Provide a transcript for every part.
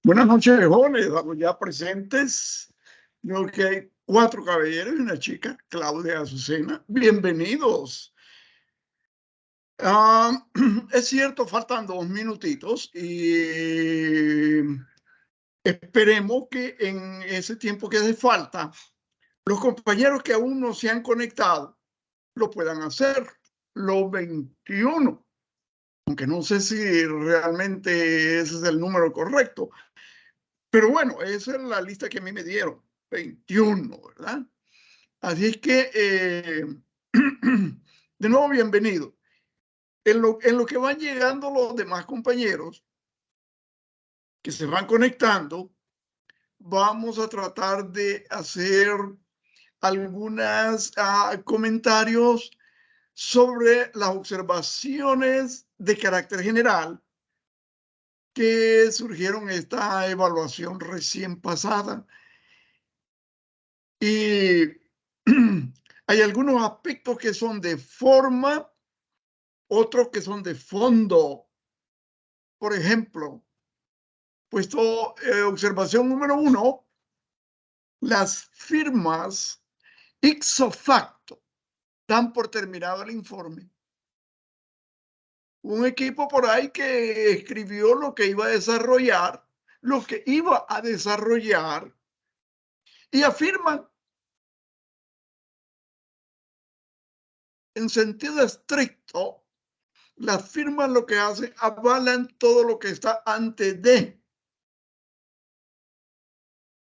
Buenas noches, jóvenes. Estamos ya presentes. Veo que hay 4 caballeros y una chica, Claudia Azucena. Bienvenidos. Es cierto, faltan 2 minutitos y esperemos que en ese tiempo que hace falta, los compañeros que aún no se han conectado lo puedan hacer, los 21. Aunque no sé si realmente ese es el número correcto. Pero bueno, esa es la lista que a mí me dieron, 21, ¿verdad? Así es que, de nuevo, bienvenido. En lo que van llegando los demás compañeros que se van conectando, vamos a tratar de hacer algunos comentarios sobre las observaciones de carácter general que surgieron en esta evaluación recién pasada. Y hay algunos aspectos que son de forma, otros que son de fondo. Por ejemplo, puesto observación número 1, las firmas ipso facto dan por terminado el informe. Un equipo por ahí que escribió lo que iba a desarrollar, y afirman en sentido estricto. Las firmas lo que hacen, avalan todo lo que está antes de,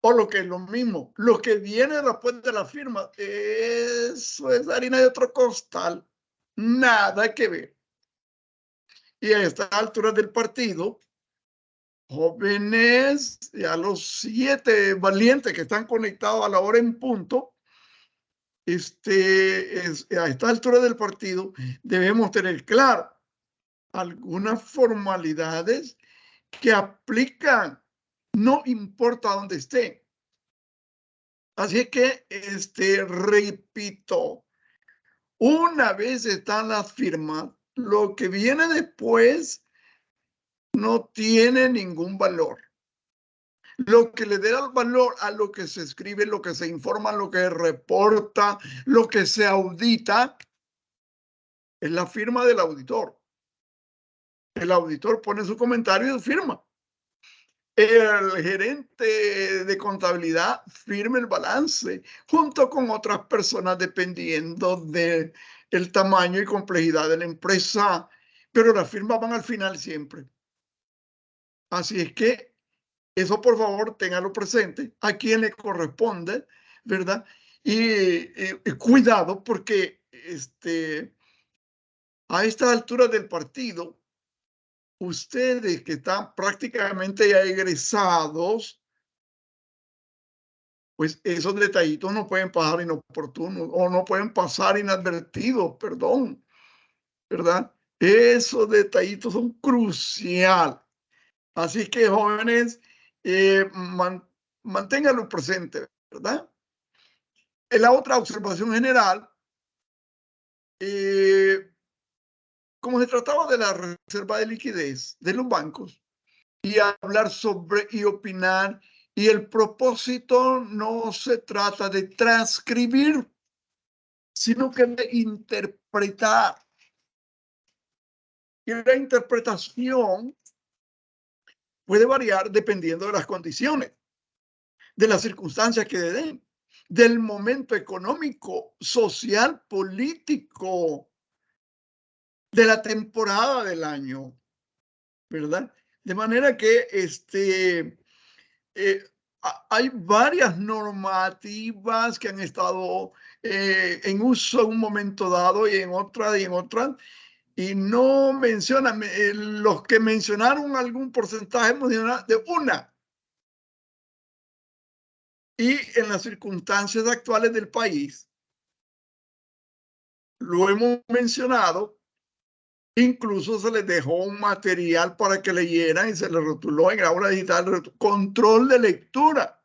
o lo que es lo mismo, lo que viene después de la firma, eso es harina de otro costal, nada que ver. Y a esta altura del partido, jóvenes, a los 7 valientes que están conectados a la hora en punto, a esta altura del partido debemos tener claro algunas formalidades que aplican, no importa dónde esté. Así que, repito, una vez están las firmas, lo que viene después no tiene ningún valor. Lo que le da el valor a lo que se escribe, lo que se informa, lo que reporta, lo que se audita, es la firma del auditor. El auditor pone su comentario y firma. El gerente de contabilidad firma el balance junto con otras personas dependiendo del tamaño y complejidad de la empresa, pero las firmas van al final siempre. Así es que eso, por favor, téngalo presente a quien le corresponde, ¿verdad? Y cuidado porque a esta altura del partido, ustedes que están prácticamente ya egresados, pues esos detallitos no pueden pasar inoportunos o no pueden pasar inadvertidos, perdón, ¿verdad? Esos detallitos son cruciales. Así que, jóvenes, manténganlo presente, ¿verdad? En la otra observación general, como se trataba de la reserva de liquidez de los bancos, y hablar sobre y opinar, y el propósito no se trata de transcribir, sino que de interpretar. Y la interpretación puede variar dependiendo de las condiciones, de las circunstancias que den, del momento económico, social, político, de la temporada del año, ¿verdad? De manera que hay varias normativas que han estado en uso en un momento dado y en otras, y no mencionan, los que mencionaron algún porcentaje de una. Y en las circunstancias actuales del país, lo hemos mencionado, incluso se les dejó un material para que leyeran y se les rotuló en el aula digital, control de lectura.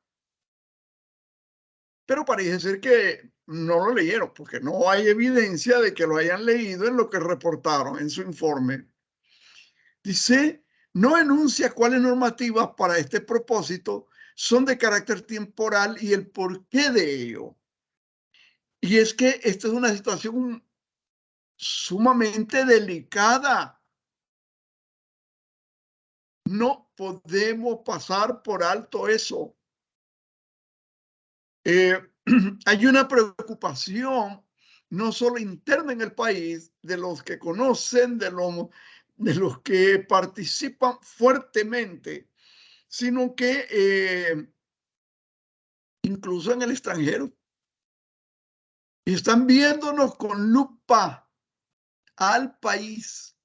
Pero parece ser que no lo leyeron, porque no hay evidencia de que lo hayan leído en lo que reportaron en su informe. Dice, no enuncia cuáles normativas para este propósito son de carácter temporal y el porqué de ello. Y es que esta es una situación sumamente delicada. No podemos pasar por alto eso. Hay una preocupación no solo interna en el país, de los que conocen, de los que participan fuertemente, sino que incluso en el extranjero. Y están viéndonos con lupa al país.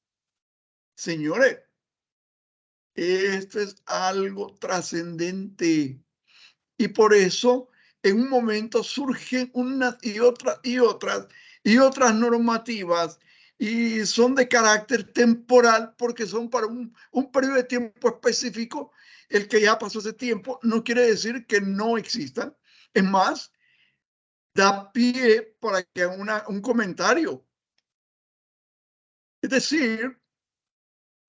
Señores, esto es algo trascendente. Y por eso en un momento surgen unas y otras normativas y son de carácter temporal porque son para un periodo de tiempo específico. El que ya pasó ese tiempo no quiere decir que no existan. Es más, da pie para que haga un comentario. Es decir,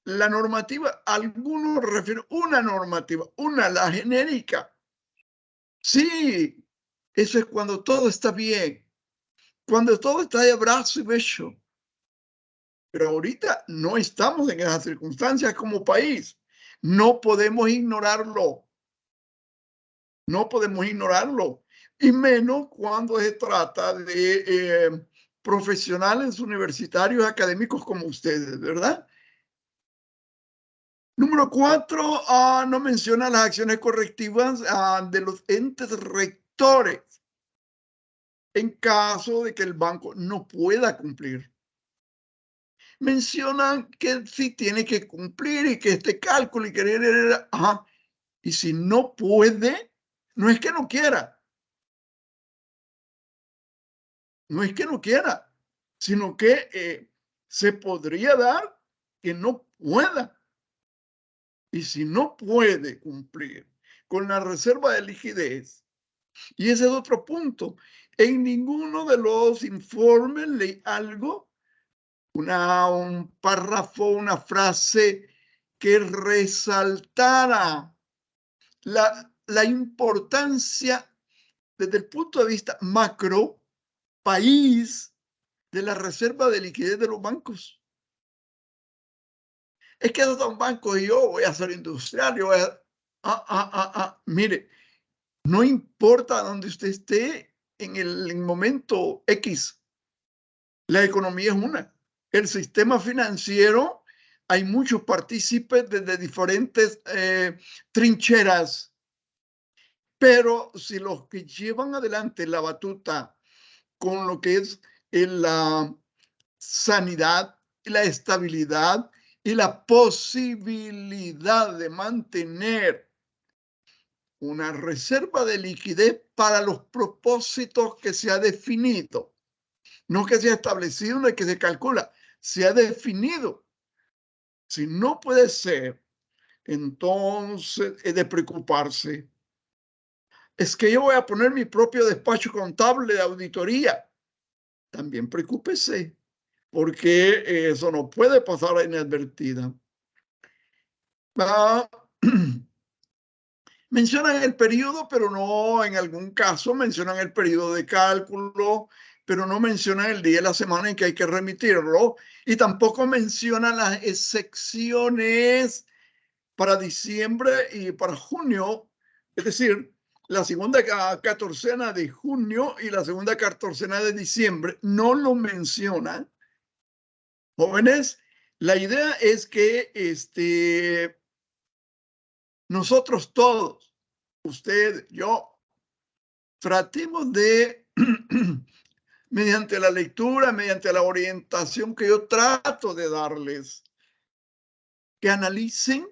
la normativa, algunos refieren una normativa, la genérica. Sí, eso es cuando todo está bien, cuando todo está de abrazo y beso. Pero ahorita no estamos en esas circunstancias como país. No podemos ignorarlo. No podemos ignorarlo. Y menos cuando se trata de profesionales universitarios académicos como ustedes, ¿verdad? Número 4, no menciona las acciones correctivas de los entes rectores en caso de que el banco no pueda cumplir. Mencionan que sí tiene que cumplir y que este cálculo y querer, y si no puede, no es que no quiera, no es que no quiera, sino que se podría dar que no pueda. Y si no puede cumplir con la reserva de liquidez, y ese es otro punto, en ninguno de los informes leí algo, un párrafo, una frase que resaltara la importancia desde el punto de vista macro, país, de la reserva de liquidez de los bancos. Es que esos son bancos y yo voy a ser industrial, yo voy a... Mire, no importa dónde usted esté en el momento X, la economía es una. El sistema financiero, hay muchos partícipes desde diferentes trincheras, pero si los que llevan adelante la batuta con lo que es la sanidad, la estabilidad y la posibilidad de mantener una reserva de liquidez para los propósitos que se ha definido, no que se ha establecido, no es que se calcula, se ha definido. Si no puede ser, entonces es de preocuparse. Es que yo voy a poner mi propio despacho contable de auditoría. También preocúpese, porque eso no puede pasar inadvertida. Mencionan el periodo, pero no, en algún caso mencionan el periodo de cálculo, pero no mencionan el día de la semana en que hay que remitirlo, y tampoco mencionan las excepciones para diciembre y para junio, es decir, la segunda catorcena de junio y la segunda catorcena de diciembre, no lo mencionan. Jóvenes, la idea es que nosotros todos, usted, yo, tratemos de, mediante la lectura, mediante la orientación que yo trato de darles, que analicen,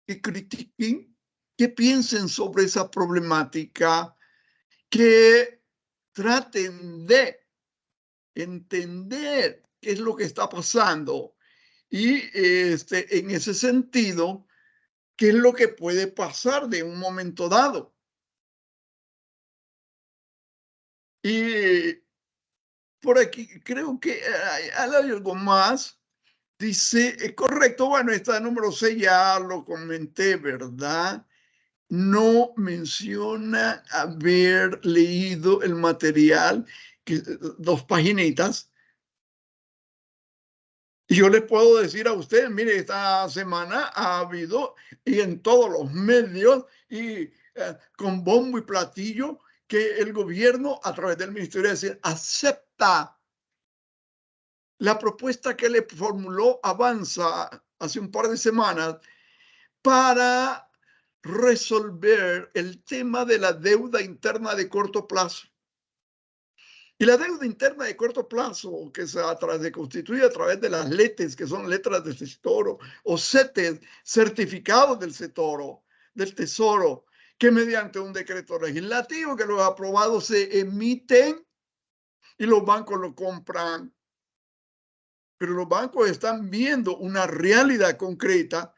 que critiquen, que piensen sobre esa problemática, que traten de entender qué es lo que está pasando y en ese sentido, qué es lo que puede pasar de un momento dado. Y por aquí creo que hay algo más Dice, correcto, bueno, esta número 6 ya lo comenté, ¿verdad? No menciona haber leído el material, que, 2 paginitas. Y yo les puedo decir a ustedes, mire, esta semana ha habido, y en todos los medios, y con bombo y platillo, que el gobierno, a través del Ministerio de Hacienda, acepta la propuesta que le formuló Avanza hace un par de semanas para resolver el tema de la deuda interna de corto plazo. Y la deuda interna de corto plazo, que se constituye a través de las LETES, que son letras del Tesoro, o CETES, certificados del Tesoro, que mediante un decreto legislativo que los aprobados se emiten y los bancos lo compran. Pero los bancos están viendo una realidad concreta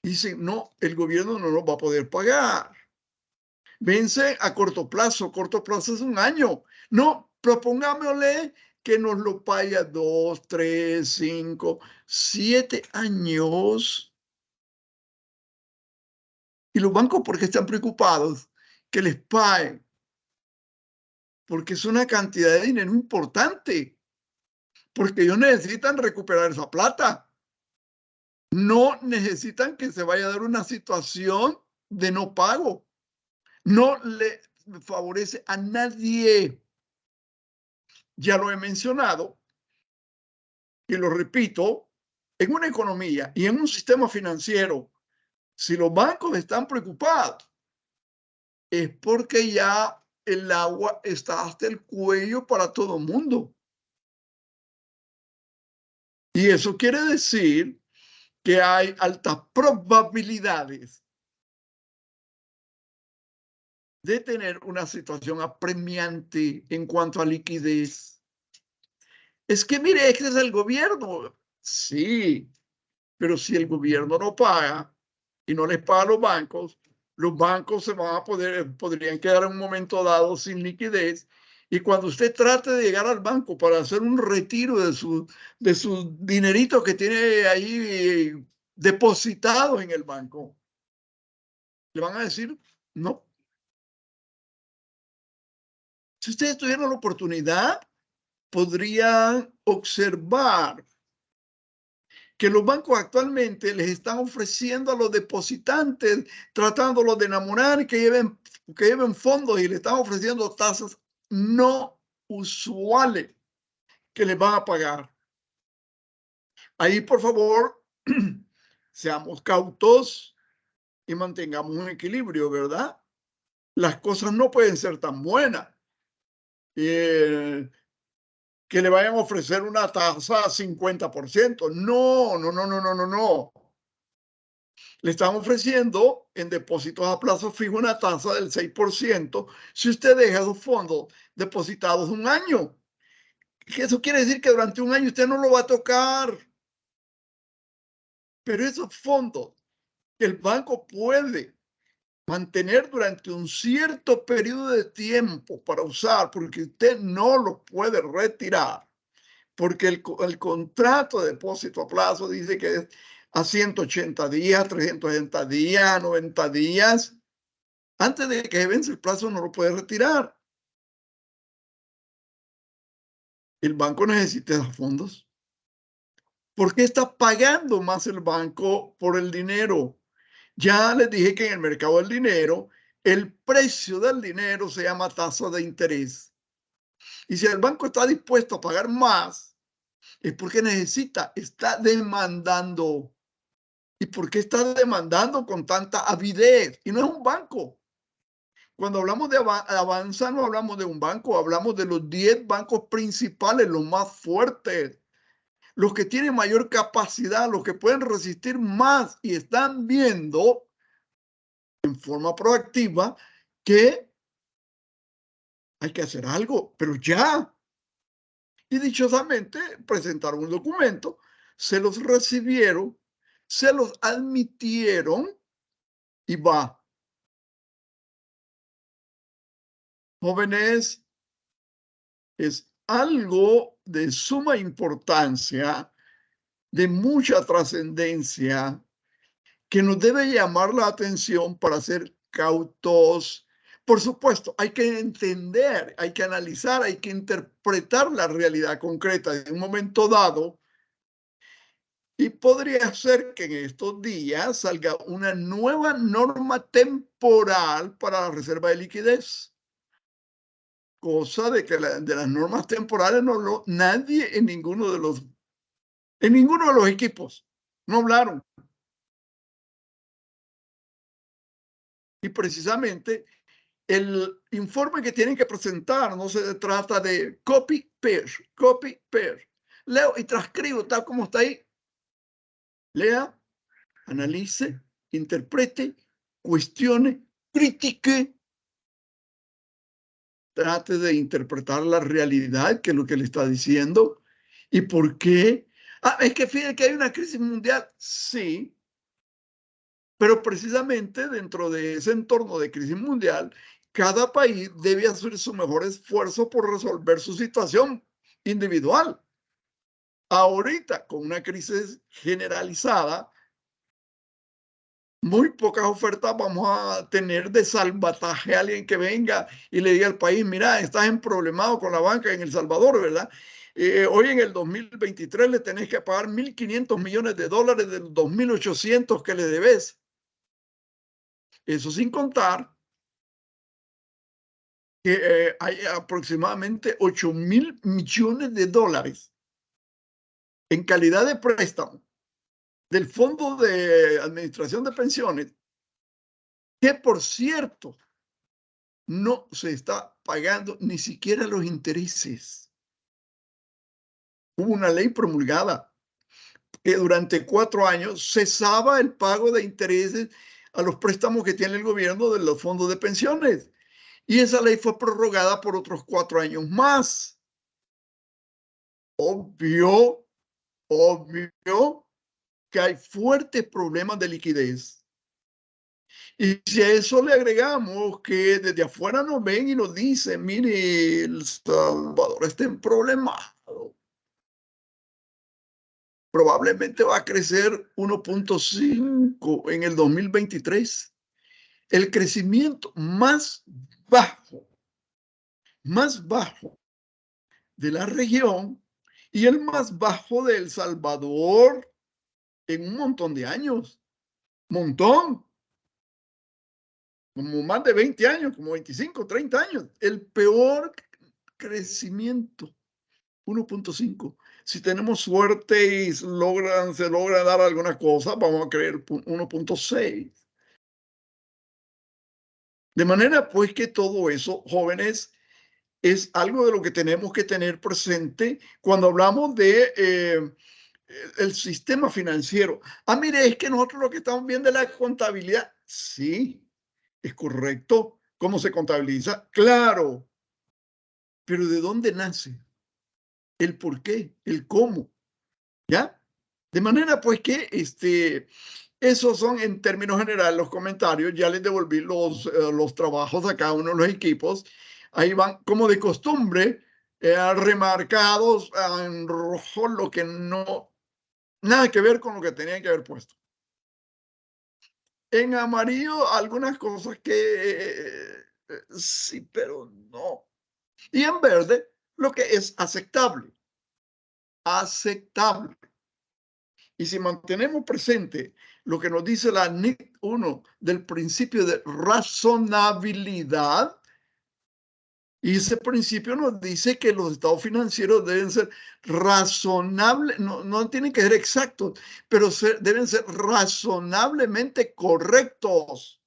y dicen, no, el gobierno no nos va a poder pagar. Vence a corto plazo es un año. No, propongámosle que nos lo pague a 2, 3, 5, 7 años. Y los bancos, ¿por qué están preocupados? Que les paguen. Porque es una cantidad de dinero importante. Porque ellos necesitan recuperar esa plata. No necesitan que se vaya a dar una situación de no pago. No le favorece a nadie. Ya lo he mencionado y lo repito, en una economía y en un sistema financiero, si los bancos están preocupados, es porque ya el agua está hasta el cuello para todo el mundo. Y eso quiere decir que hay altas probabilidades de tener una situación apremiante en cuanto a liquidez. Es que mire, este es el gobierno. Sí, pero si el gobierno no paga y no les paga a los bancos se van a podrían quedar en un momento dado sin liquidez. Y cuando usted trate de llegar al banco para hacer un retiro de su dinerito que tiene ahí depositado en el banco, le van a decir, no. Si ustedes tuvieran la oportunidad, podrían observar que los bancos actualmente les están ofreciendo a los depositantes, tratándolos de enamorar, que lleven fondos y le están ofreciendo tasas no usuales que les van a pagar. Ahí, por favor, seamos cautos y mantengamos un equilibrio, ¿verdad? Las cosas no pueden ser tan buenas. Que le vayan a ofrecer una tasa 50%. No, no, no, no, no, no, no. Le están ofreciendo en depósitos a plazo fijo una tasa del 6% si usted deja esos fondos depositados un año. Eso quiere decir que durante un año usted no lo va a tocar. Pero esos fondos que el banco puede mantener durante un cierto periodo de tiempo para usar, porque usted no lo puede retirar, porque el contrato de depósito a plazo dice que es a 180 días, 360 días, 90 días. Antes de que vence el plazo no lo puede retirar. El banco necesita esos fondos. ¿Por qué está pagando más el banco por el dinero? Ya les dije que en el mercado del dinero, el precio del dinero se llama tasa de interés. Y si el banco está dispuesto a pagar más, es porque está demandando. ¿Y por qué está demandando con tanta avidez? Y no es un banco. Cuando hablamos de Avanza, no hablamos de un banco, hablamos de los 10 bancos principales, los más fuertes, los que tienen mayor capacidad, los que pueden resistir más y están viendo en forma proactiva que hay que hacer algo, pero ya. Y dichosamente presentaron un documento, se los recibieron, se los admitieron y va. Jóvenes, es algo de suma importancia de mucha trascendencia que nos debe llamar la atención para ser cautos. Por supuesto, hay que entender, hay que analizar, hay que interpretar la realidad concreta de un momento dado. Y podría ser que en estos días salga una nueva norma temporal para la reserva de liquidez. Cosa de que de las normas temporales nadie en ninguno de los equipos no hablaron. Y precisamente el informe que tienen que presentar no se trata de copy-paste, copy-paste. Leo y transcribo tal como está ahí. Lea, analice, interprete, cuestione, critique. Trate de interpretar la realidad, que es lo que le está diciendo. ¿Y por qué? Ah, es que fíjate que hay una crisis mundial. Sí, pero precisamente dentro de ese entorno de crisis mundial, cada país debe hacer su mejor esfuerzo por resolver su situación individual. Ahorita, con una crisis generalizada, muy pocas ofertas vamos a tener de salvataje a alguien que venga y le diga al país, mira, estás emproblemado con la banca en El Salvador, ¿verdad? Hoy en el 2023 le tenés que pagar $1.500 millones de los 2.800 que le debes. Eso sin contar que hay aproximadamente 8.000 millones de dólares en calidad de préstamo del Fondo de Administración de Pensiones, que por cierto, no se está pagando ni siquiera los intereses. Hubo una ley promulgada que durante 4 años cesaba el pago de intereses a los préstamos que tiene el gobierno de los fondos de pensiones. Y esa ley fue prorrogada por otros 4 años más. Obvio que hay fuertes problemas de liquidez. Y si a eso le agregamos que desde afuera nos ven y nos dicen, mire, El Salvador está en problemas, probablemente va a crecer 1.5 en el 2023. El crecimiento más bajo de la región y el más bajo de El Salvador en un montón de años. Montón. Como más de 20 años, como 25, 30 años. El peor crecimiento, 1.5. Si tenemos suerte y se logra dar alguna cosa, vamos a creer 1.6. De manera pues que todo eso, jóvenes, es algo de lo que tenemos que tener presente cuando hablamos de el sistema financiero. Ah, mire, es que nosotros lo que estamos viendo es la contabilidad. Sí, es correcto. ¿Cómo se contabiliza? Claro, pero ¿de dónde nace? El por qué, el cómo, ¿ya? De manera pues que esos son en términos generales los comentarios. Ya les devolví los trabajos a cada uno de los equipos. Ahí van como de costumbre, remarcados en rojo lo que no, nada que ver con lo que tenían que haber puesto. En amarillo algunas cosas que sí, pero no. Y en verde lo que es aceptable. Aceptable. Y si mantenemos presente lo que nos dice la NIC 1 del principio de razonabilidad, y ese principio nos dice que los estados financieros deben ser razonables, no tienen que ser exactos, pero deben ser razonablemente correctos.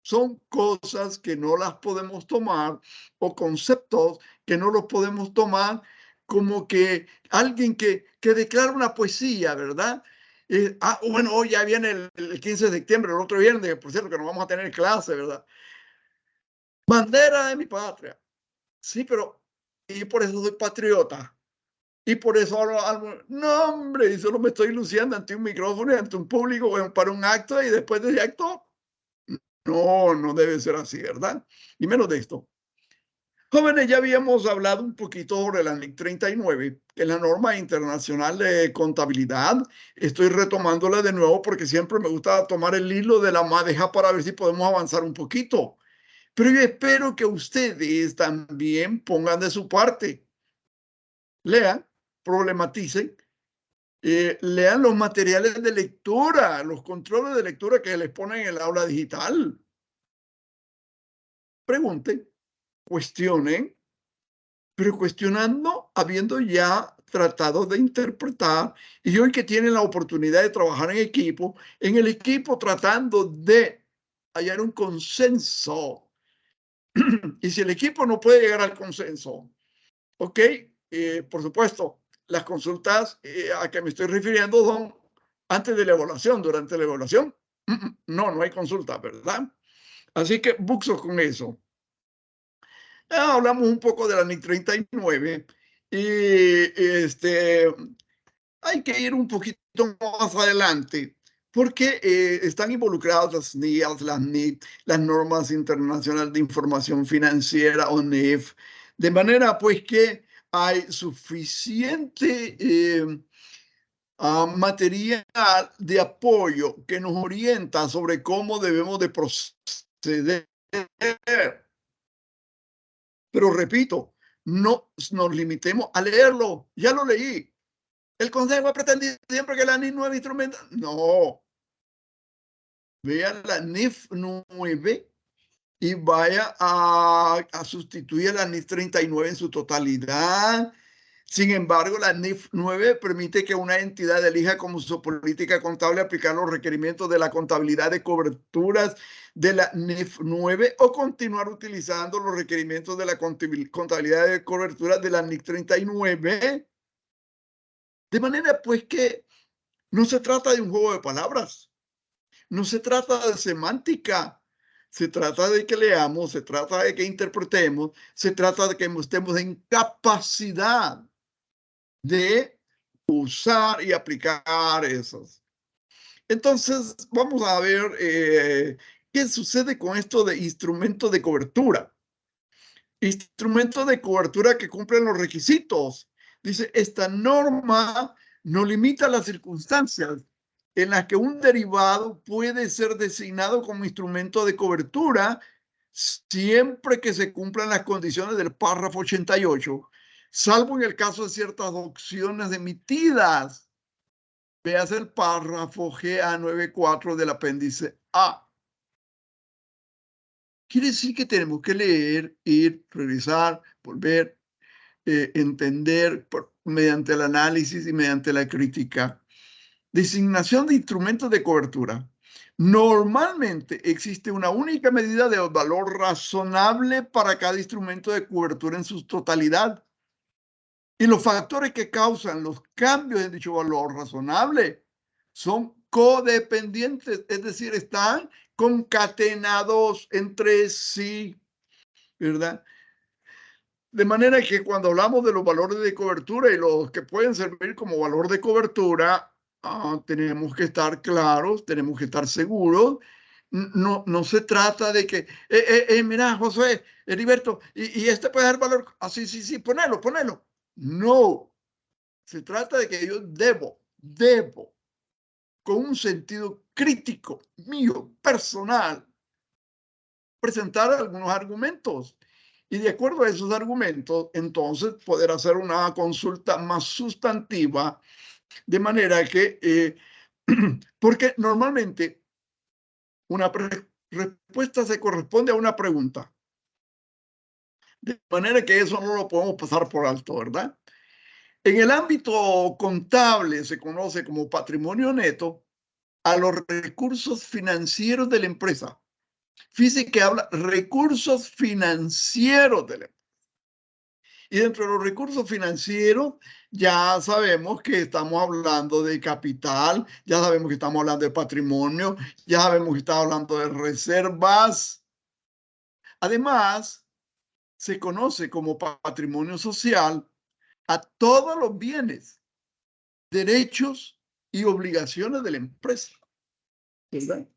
Son cosas que no las podemos tomar o conceptos que no los podemos tomar como que alguien que declara una poesía, ¿verdad? Bueno, hoy ya viene el 15 de septiembre, el otro viernes, por cierto, que nos vamos a tener clase, ¿verdad? Bandera de mi patria. Sí, pero y por eso soy patriota. Y por eso hablo, no, hombre, y solo me estoy luciendo ante un micrófono, ante un público, para un acto, y después de ese acto, no debe ser así, ¿verdad? Y menos de esto. Jóvenes, ya habíamos hablado un poquito sobre la NIC 39, que es la norma internacional de contabilidad. Estoy retomándola de nuevo porque siempre me gusta tomar el hilo de la madeja para ver si podemos avanzar un poquito. Pero yo espero que ustedes también pongan de su parte. Lean, problematicen, lean los materiales de lectura, los controles de lectura que les ponen en el aula digital. Pregunten, cuestionen, pero cuestionando, habiendo ya tratado de interpretar, y hoy que tienen la oportunidad de trabajar en el equipo tratando de hallar un consenso. Y si el equipo no puede llegar al consenso, ok, por supuesto, las consultas a que me estoy refiriendo son antes de la evaluación, durante la evaluación. No hay consulta, ¿verdad? Así que buxo con eso. Hablamos un poco de la NIC 39 y hay que ir un poquito más adelante porque están involucradas las NIAs, las NIC, las normas internacionales de información financiera o NIF, de manera pues que hay suficiente material de apoyo que nos orienta sobre cómo debemos de proceder. Pero repito, no nos limitemos a leerlo. Ya lo leí. El Consejo ha pretendido siempre que la NIF 9 instrumento. No. Vea la NIF 9 y vaya a sustituir a la NIF 39 en su totalidad. Sin embargo, la NIF 9 permite que una entidad elija como su política contable aplicar los requerimientos de la contabilidad de coberturas de la NIF 9 o continuar utilizando los requerimientos de la contabilidad de coberturas de la NIF 39. De manera pues que no se trata de un juego de palabras, no se trata de semántica, se trata de que leamos, se trata de que interpretemos, se trata de que estemos en capacidad de usar y aplicar esos. Entonces, vamos a ver qué sucede con esto de instrumentos de cobertura. Instrumentos de cobertura que cumplen los requisitos. Dice, esta norma no limita las circunstancias en las que un derivado puede ser designado como instrumento de cobertura siempre que se cumplan las condiciones del párrafo 88, salvo en el caso de ciertas opciones emitidas. Veas el párrafo GA94 del apéndice A. Quiere decir que tenemos que leer, ir, revisar, volver, entender mediante el análisis y mediante la crítica. Designación de instrumentos de cobertura. Normalmente existe una única medida de valor razonable para cada instrumento de cobertura en su totalidad. Y los factores que causan los cambios en dicho valor razonable son codependientes, es decir, están concatenados entre sí, ¿verdad? De manera que cuando hablamos de los valores de cobertura y los que pueden servir como valor de cobertura, tenemos que estar claros, tenemos que estar seguros. No se trata de que, mira, José, Heriberto, y este puede dar valor. Sí, ponelo. No, se trata de que yo debo, con un sentido crítico mío, personal, presentar algunos argumentos. Y de acuerdo a esos argumentos, entonces poder hacer una consulta más sustantiva, de manera que, porque normalmente una respuesta se corresponde a una pregunta. De manera que eso no lo podemos pasar por alto, ¿verdad? En el ámbito contable se conoce como patrimonio neto a los recursos financieros de la empresa. Fíjense que habla recursos financieros de la empresa. Y dentro de los recursos financieros ya sabemos que estamos hablando de capital, ya sabemos que estamos hablando de patrimonio, ya sabemos que estamos hablando de reservas. Además, se conoce como patrimonio social a todos los bienes, derechos y obligaciones de la empresa, ¿verdad?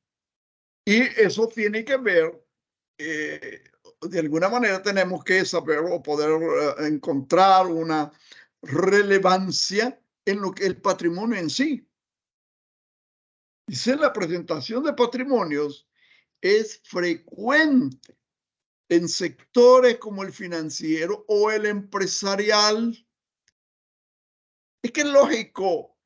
Y eso tiene que ver de alguna manera tenemos que saber o poder encontrar una relevancia en lo que el patrimonio en sí. Dice, la presentación de patrimonios es frecuente en sectores como el financiero o el empresarial. Es que es lógico,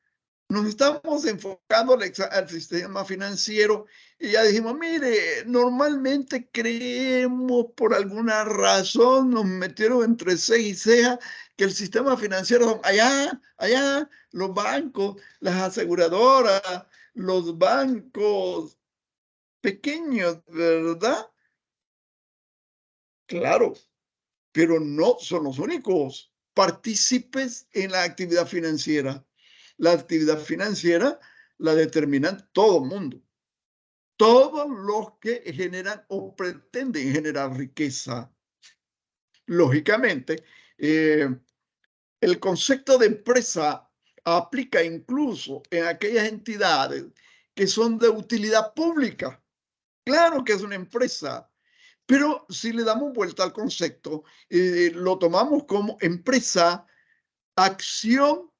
nos estamos enfocando al sistema financiero y ya dijimos, mire, normalmente creemos por alguna razón, nos metieron entre ceja y ceja que el sistema financiero son allá, los bancos, las aseguradoras, los bancos pequeños, ¿verdad? Claro, pero no son los únicos partícipes en la actividad financiera. La actividad financiera la determinan todo el mundo. Todos los que generan o pretenden generar riqueza. Lógicamente, el concepto de empresa aplica incluso en aquellas entidades que son de utilidad pública. Claro que es una empresa, pero si le damos vuelta al concepto, lo tomamos como empresa, acción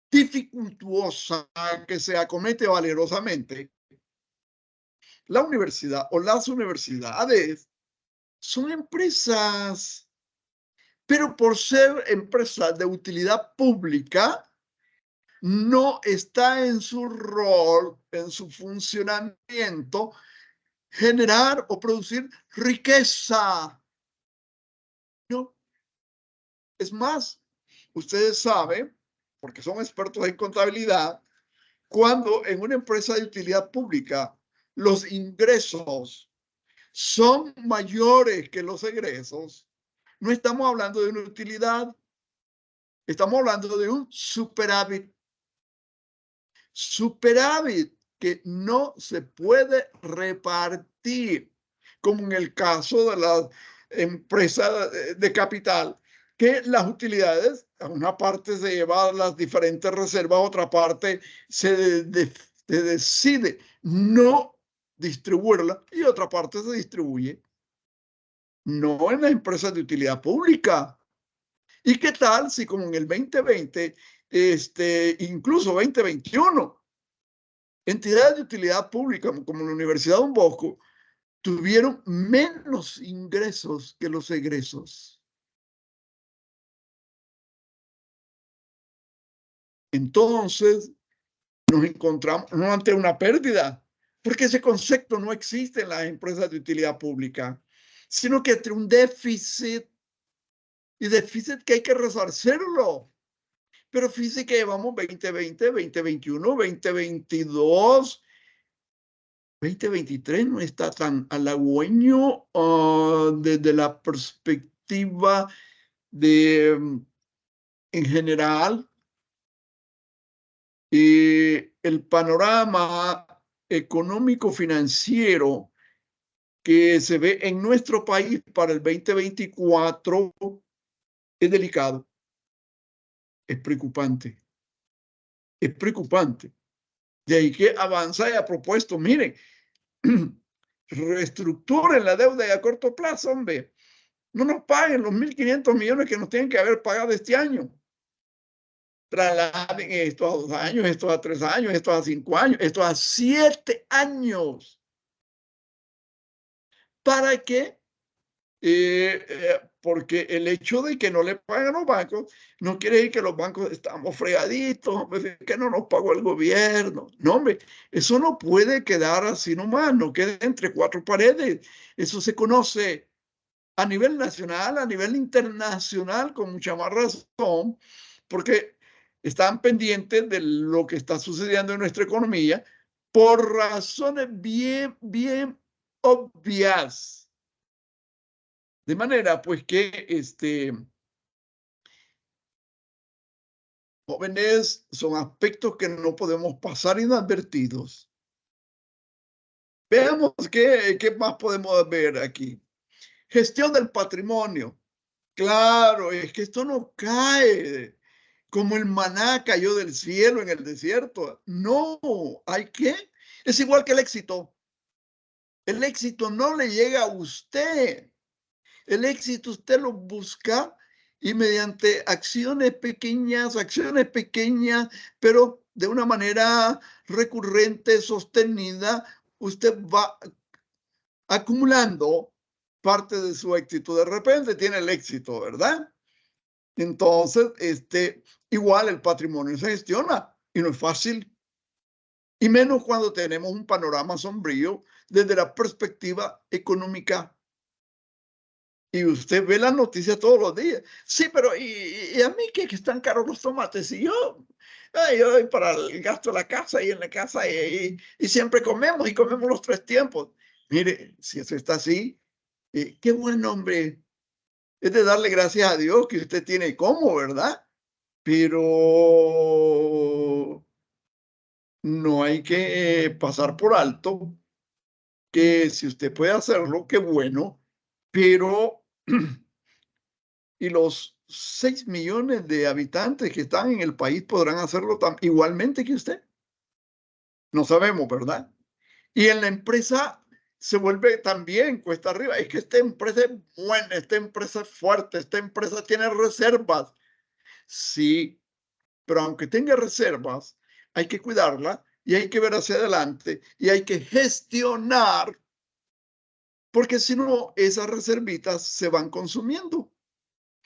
dificultuosa que se acomete valerosamente. La universidad o las universidades son empresas, pero por ser empresas de utilidad pública, no está en su rol, en su funcionamiento, generar o producir riqueza. No. Es más, ustedes saben, porque son expertos en contabilidad, cuando en una empresa de utilidad pública los ingresos son mayores que los egresos, no estamos hablando de una utilidad, estamos hablando de un superávit. Superávit que no se puede repartir, como en el caso de las empresas de capital, que las utilidades, a una parte se lleva las diferentes reservas, a otra parte se decide no distribuirla y otra parte se distribuye. No en las empresas de utilidad pública. ¿Y qué tal si como en el 2020, incluso 2021, entidades de utilidad pública como la Universidad Don Bosco tuvieron menos ingresos que los egresos? Entonces nos encontramos no ante una pérdida, porque ese concepto no existe en las empresas de utilidad pública, sino que entre un déficit y déficit que hay que resarcirlo. Pero fíjese que llevamos 2020, 2021, 2022, 2023 no está tan halagüeño desde la perspectiva de, en general, el panorama económico-financiero que se ve en nuestro país para el 2024 es delicado, es preocupante, es preocupante. De ahí que avanza y ha propuesto, miren, reestructuren la deuda y a corto plazo, hombre. No nos paguen los 1.500 millones que nos tienen que haber pagado este año. Trasladen esto a 2 años, esto a 3 años, esto a 5 años, esto a 7 años. ¿Para qué? Porque el hecho de que no le paguen a los bancos no quiere decir que los bancos estamos fregaditos, que no nos pagó el gobierno. No, hombre, eso no puede quedar así nomás, no quede entre cuatro paredes. Eso se conoce a nivel nacional, a nivel internacional, con mucha más razón, porque están pendientes de lo que está sucediendo en nuestra economía por razones bien obvias. De manera, pues, que jóvenes son aspectos que no podemos pasar inadvertidos. Veamos qué más podemos ver aquí. Gestión del patrimonio. Claro, es que esto no cae como el maná cayó del cielo en el desierto. No, hay que. Es igual que el éxito. El éxito no le llega a usted, El éxito usted lo busca y mediante acciones pequeñas, pero de una manera recurrente, sostenida, usted va acumulando parte de su éxito. De repente tiene el éxito, ¿verdad? Entonces, igual el patrimonio se gestiona y no es fácil. Y menos cuando tenemos un panorama sombrío desde la perspectiva económica. Y usted ve las noticias todos los días. Sí, pero ¿y a mí que están caros los tomates? Y yo doy para el gasto de la casa y en la casa y siempre comemos y comemos los 3 tiempos. Mire, si eso está así, qué buen hombre. Es de darle gracias a Dios que usted tiene cómo, ¿verdad? Pero no hay que pasar por alto que si usted puede hacerlo, qué bueno, pero y los 6 millones de habitantes que están en el país podrán hacerlo igualmente que usted. No sabemos, ¿verdad? Y en la empresa se vuelve también cuesta arriba. Es que esta empresa es buena, esta empresa es fuerte, esta empresa tiene reservas. Sí, pero aunque tenga reservas, hay que cuidarla y hay que ver hacia adelante y hay que gestionar, porque si no, esas reservitas se van consumiendo.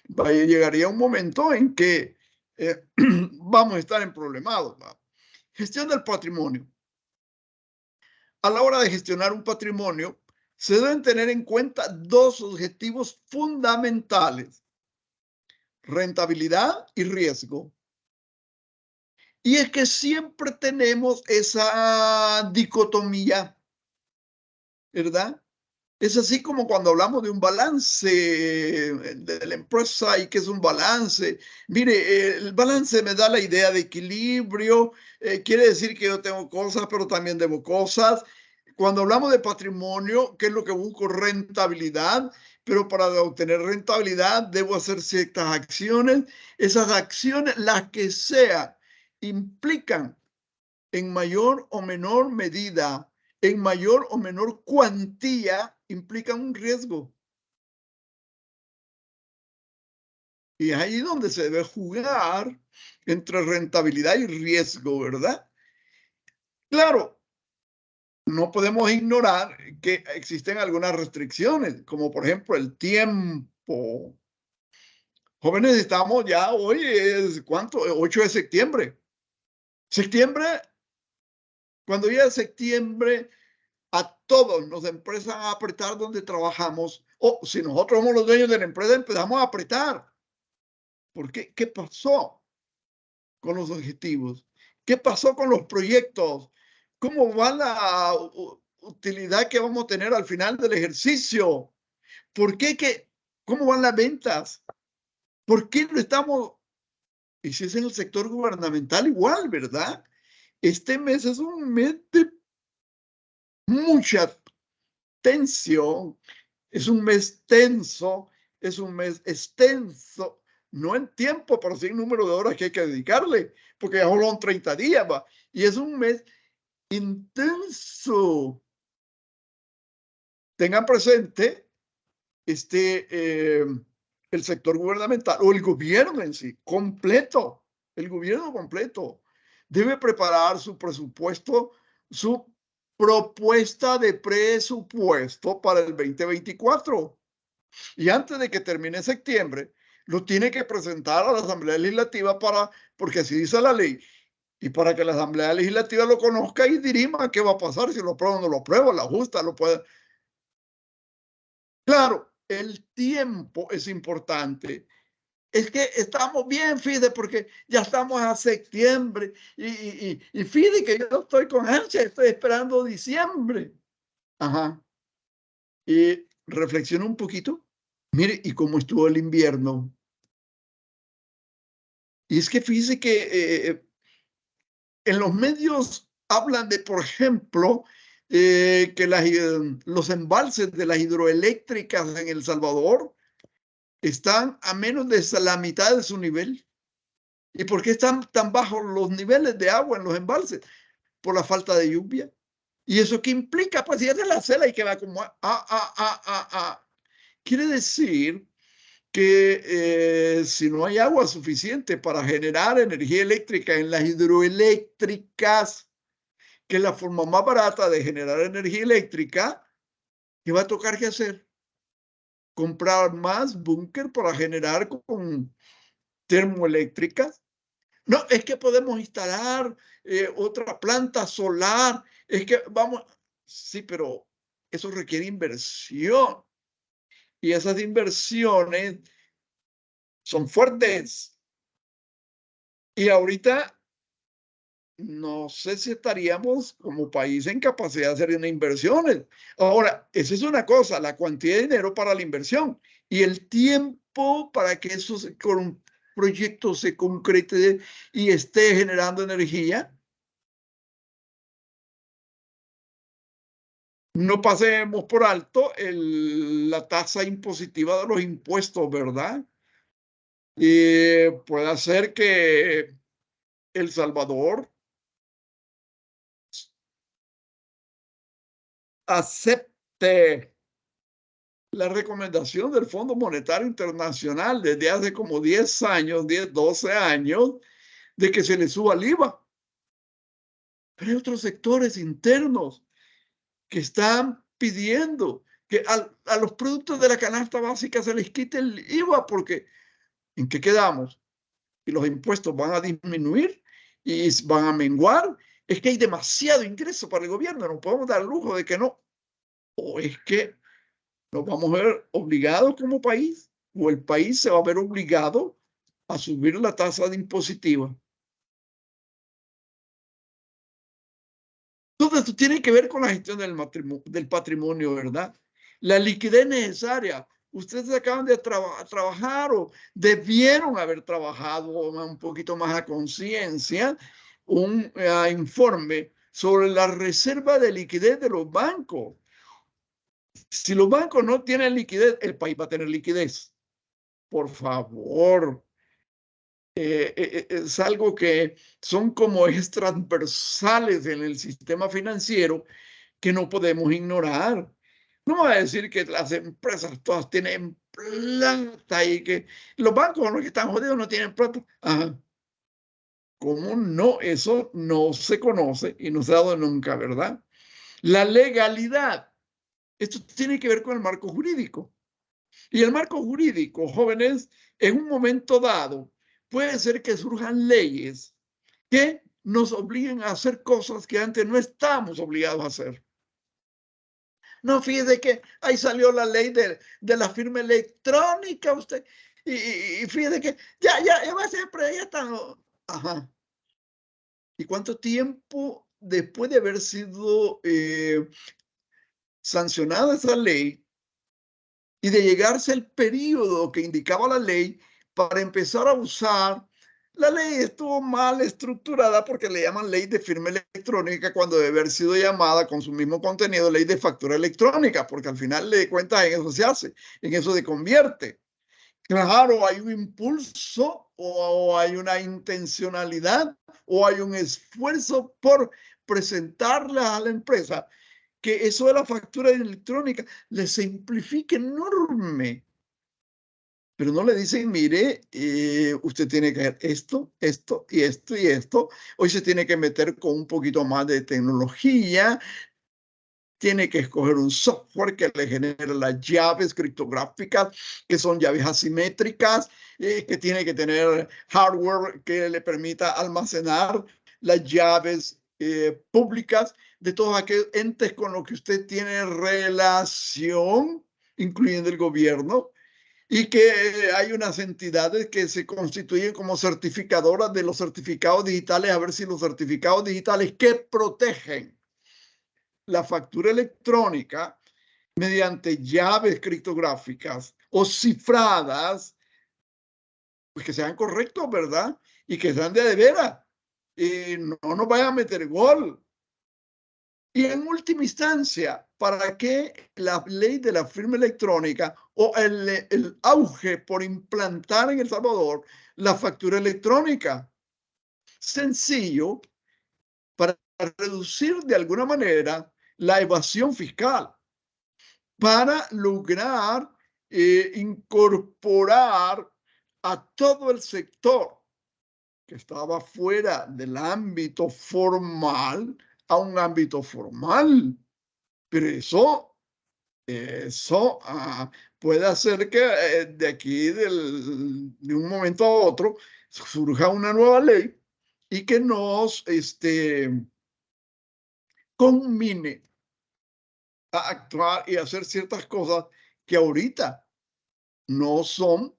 Llegaría un momento en que vamos a estar en problemados. Gestión del patrimonio. A la hora de gestionar un patrimonio, se deben tener en cuenta 2 objetivos fundamentales: rentabilidad y riesgo. Y es que siempre tenemos esa dicotomía, ¿verdad? Es así como cuando hablamos de un balance de la empresa y que es un balance. Mire, el balance me da la idea de equilibrio, quiere decir que yo tengo cosas, pero también debo cosas. Cuando hablamos de patrimonio, ¿qué es lo que busco? Rentabilidad, pero para obtener rentabilidad debo hacer ciertas acciones. Esas acciones, las que sean, implican en mayor o menor medida, en mayor o menor cuantía, implican un riesgo. Y es ahí donde se debe jugar entre rentabilidad y riesgo, ¿verdad? Claro, no podemos ignorar que existen algunas restricciones, como por ejemplo el tiempo. Jóvenes, estamos ya hoy, ¿cuánto? 8 de septiembre. Septiembre, cuando llega septiembre, a todos nos empiezan a apretar donde trabajamos, o si nosotros somos los dueños de la empresa, empezamos a apretar. ¿Por qué? ¿Qué pasó con los objetivos? ¿Qué pasó con los proyectos? ¿Cómo va la utilidad que vamos a tener al final del ejercicio? ¿Por qué? ¿Cómo van las ventas? ¿Por qué no estamos? Y si es en el sector gubernamental, igual, ¿verdad? Este mes es un mes de mucha tensión, es un mes tenso, es un mes extenso, no en tiempo, pero sí en número de horas que hay que dedicarle, porque ya son 30 días, ¿va? Y es un mes intenso. Tengan presente el sector gubernamental o el gobierno en sí, completo, el gobierno completo debe preparar su presupuesto, su propuesta de presupuesto para el 2024. Y antes de que termine septiembre, lo tiene que presentar a la Asamblea Legislativa porque así dice la ley, y para que la Asamblea Legislativa lo conozca y dirima qué va a pasar, si lo aprueba o no lo aprueba, la ajusta, lo puede. Claro, el tiempo es importante. Es que estamos bien, Fide, porque ya estamos a septiembre y Fide, que yo estoy con ansia, estoy esperando diciembre. Ajá. Y reflexiona un poquito. Mire, ¿y cómo estuvo el invierno? Y es que fíjese que en los medios hablan de, por ejemplo, que los embalses de las hidroeléctricas en El Salvador están a menos de la mitad de su nivel. ¿Y por qué están tan bajos los niveles de agua en los embalses? Por la falta de lluvia. ¿Y eso qué implica? Pues si es de la cela y que va como, quiere decir que si no hay agua suficiente para generar energía eléctrica en las hidroeléctricas, que es la forma más barata de generar energía eléctrica, ¿qué va a tocar que hacer? Comprar más búnker para generar con termoeléctricas. No, es que podemos instalar otra planta solar. Es que vamos, sí, pero eso requiere inversión. Y esas inversiones son fuertes. Y ahorita no sé si estaríamos como país en capacidad de hacer inversiones. Ahora, esa es una cosa, la cantidad de dinero para la inversión y el tiempo para que esos proyectos se concrete y esté generando energía. No pasemos por alto la tasa impositiva de los impuestos, ¿verdad? Y puede hacer que El Salvador acepte la recomendación del Fondo Monetario Internacional desde hace como 10 años, 10, 12 años, de que se le suba el IVA. Pero hay otros sectores internos que están pidiendo que a los productos de la canasta básica se les quite el IVA, porque ¿en qué quedamos? Y los impuestos van a disminuir y van a menguar. Es que hay demasiado ingreso para el gobierno, no podemos dar lujo de que no. O es que nos vamos a ver obligados como país, o el país se va a ver obligado a subir la tasa de impositiva. Todo esto tiene que ver con la gestión del patrimonio, ¿verdad? La liquidez necesaria. Ustedes acaban de trabajar o debieron haber trabajado un poquito más a conciencia un informe sobre la reserva de liquidez de los bancos. Si los bancos no tienen liquidez, el país va a tener liquidez. Por favor, es algo que son como ejes transversales en el sistema financiero que no podemos ignorar. No va a decir que las empresas todas tienen plata y que los bancos los que están jodidos no tienen plata. Ajá. ¿Cómo no? Eso no se conoce y no se ha dado nunca, ¿verdad? La legalidad. Esto tiene que ver con el marco jurídico. Y el marco jurídico, jóvenes, en un momento dado, puede ser que surjan leyes que nos obliguen a hacer cosas que antes no estábamos obligados a hacer. No, fíjese que ahí salió la ley de la firma electrónica, usted, y fíjese que ya va siempre, ya está. Ajá. ¿Y cuánto tiempo después de haber sido sancionada esa ley y de llegarse el periodo que indicaba la ley para empezar a usar? La ley estuvo mal estructurada porque le llaman ley de firma electrónica cuando debe haber sido llamada con su mismo contenido ley de factura electrónica, porque al final de cuentas en eso se hace, en eso se convierte. Claro, hay un impulso o hay una intencionalidad o hay un esfuerzo por presentarla a la empresa que eso de la factura electrónica le simplifique enorme. Pero no le dicen, mire, usted tiene que hacer esto, esto y esto y esto. Hoy se tiene que meter con un poquito más de tecnología. Tiene que escoger un software que le genere las llaves criptográficas, que son llaves asimétricas, que tiene que tener hardware que le permita almacenar las llaves públicas de todos aquellos entes con los que usted tiene relación, incluyendo el gobierno, y que hay unas entidades que se constituyen como certificadoras de los certificados digitales, a ver si los certificados digitales que protegen la factura electrónica mediante llaves criptográficas o cifradas, pues que sean correctos, ¿verdad? Y que sean de veras. Y no nos vayan a meter gol. Y en última instancia, ¿para qué la ley de la firma electrónica o el auge por implantar en El Salvador la factura electrónica? Sencillo, para reducir de alguna manera la evasión fiscal, para lograr incorporar a todo el sector que estaba fuera del ámbito formal a un ámbito formal. Pero eso puede hacer que de aquí, de un momento a otro, surja una nueva ley y que nos conmine a actuar y hacer ciertas cosas que ahorita no son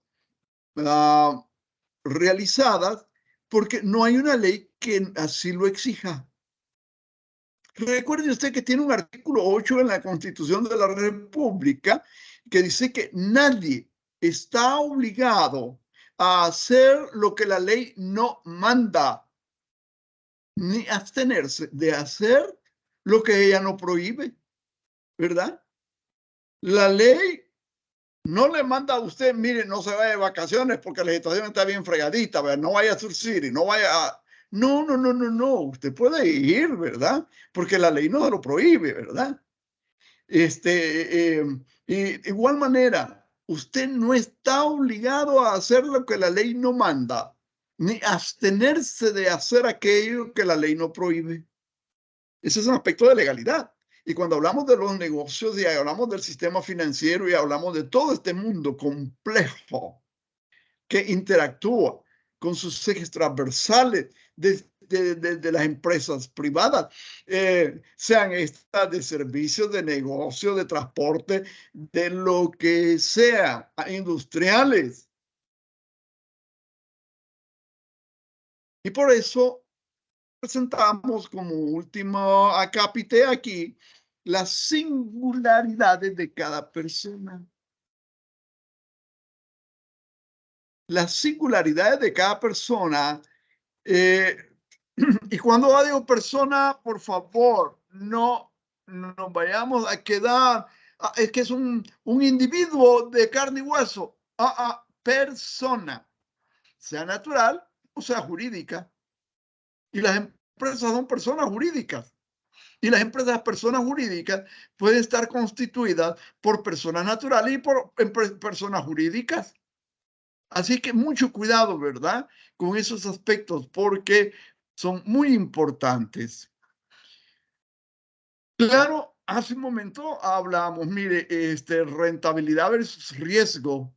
realizadas porque no hay una ley que así lo exija. Recuerde usted que tiene un artículo 8 en la Constitución de la República que dice que nadie está obligado a hacer lo que la ley no manda, ni abstenerse de hacer lo que ella no prohíbe, ¿verdad? La ley no le manda a usted, mire, no se vaya de vacaciones porque la situación está bien fregadita, ¿verdad? No vaya a Sur City, no vaya a... No, no, no, no, no. Usted puede ir, ¿verdad? Porque la ley no se lo prohíbe, ¿verdad? Y igual manera, usted no está obligado a hacer lo que la ley no manda, ni abstenerse de hacer aquello que la ley no prohíbe. Ese es un aspecto de legalidad. Y cuando hablamos de los negocios y hablamos del sistema financiero y hablamos de todo este mundo complejo que interactúa con sus ejes transversales de las empresas privadas, sean estas de servicios, de negocio, de transporte, de lo que sea, industriales. Y por eso presentamos como último acápite aquí las singularidades de cada persona. Las singularidades de cada persona. Y cuando digo persona, por favor, no nos vayamos a quedar, es que es un individuo de carne y hueso. Persona, sea natural o sea jurídica. Y las empresas son personas jurídicas. Y las personas jurídicas pueden estar constituidas por personas naturales y por personas jurídicas. Así que mucho cuidado, ¿verdad? Con esos aspectos porque son muy importantes. Claro, hace un momento hablábamos, mire, rentabilidad versus riesgo.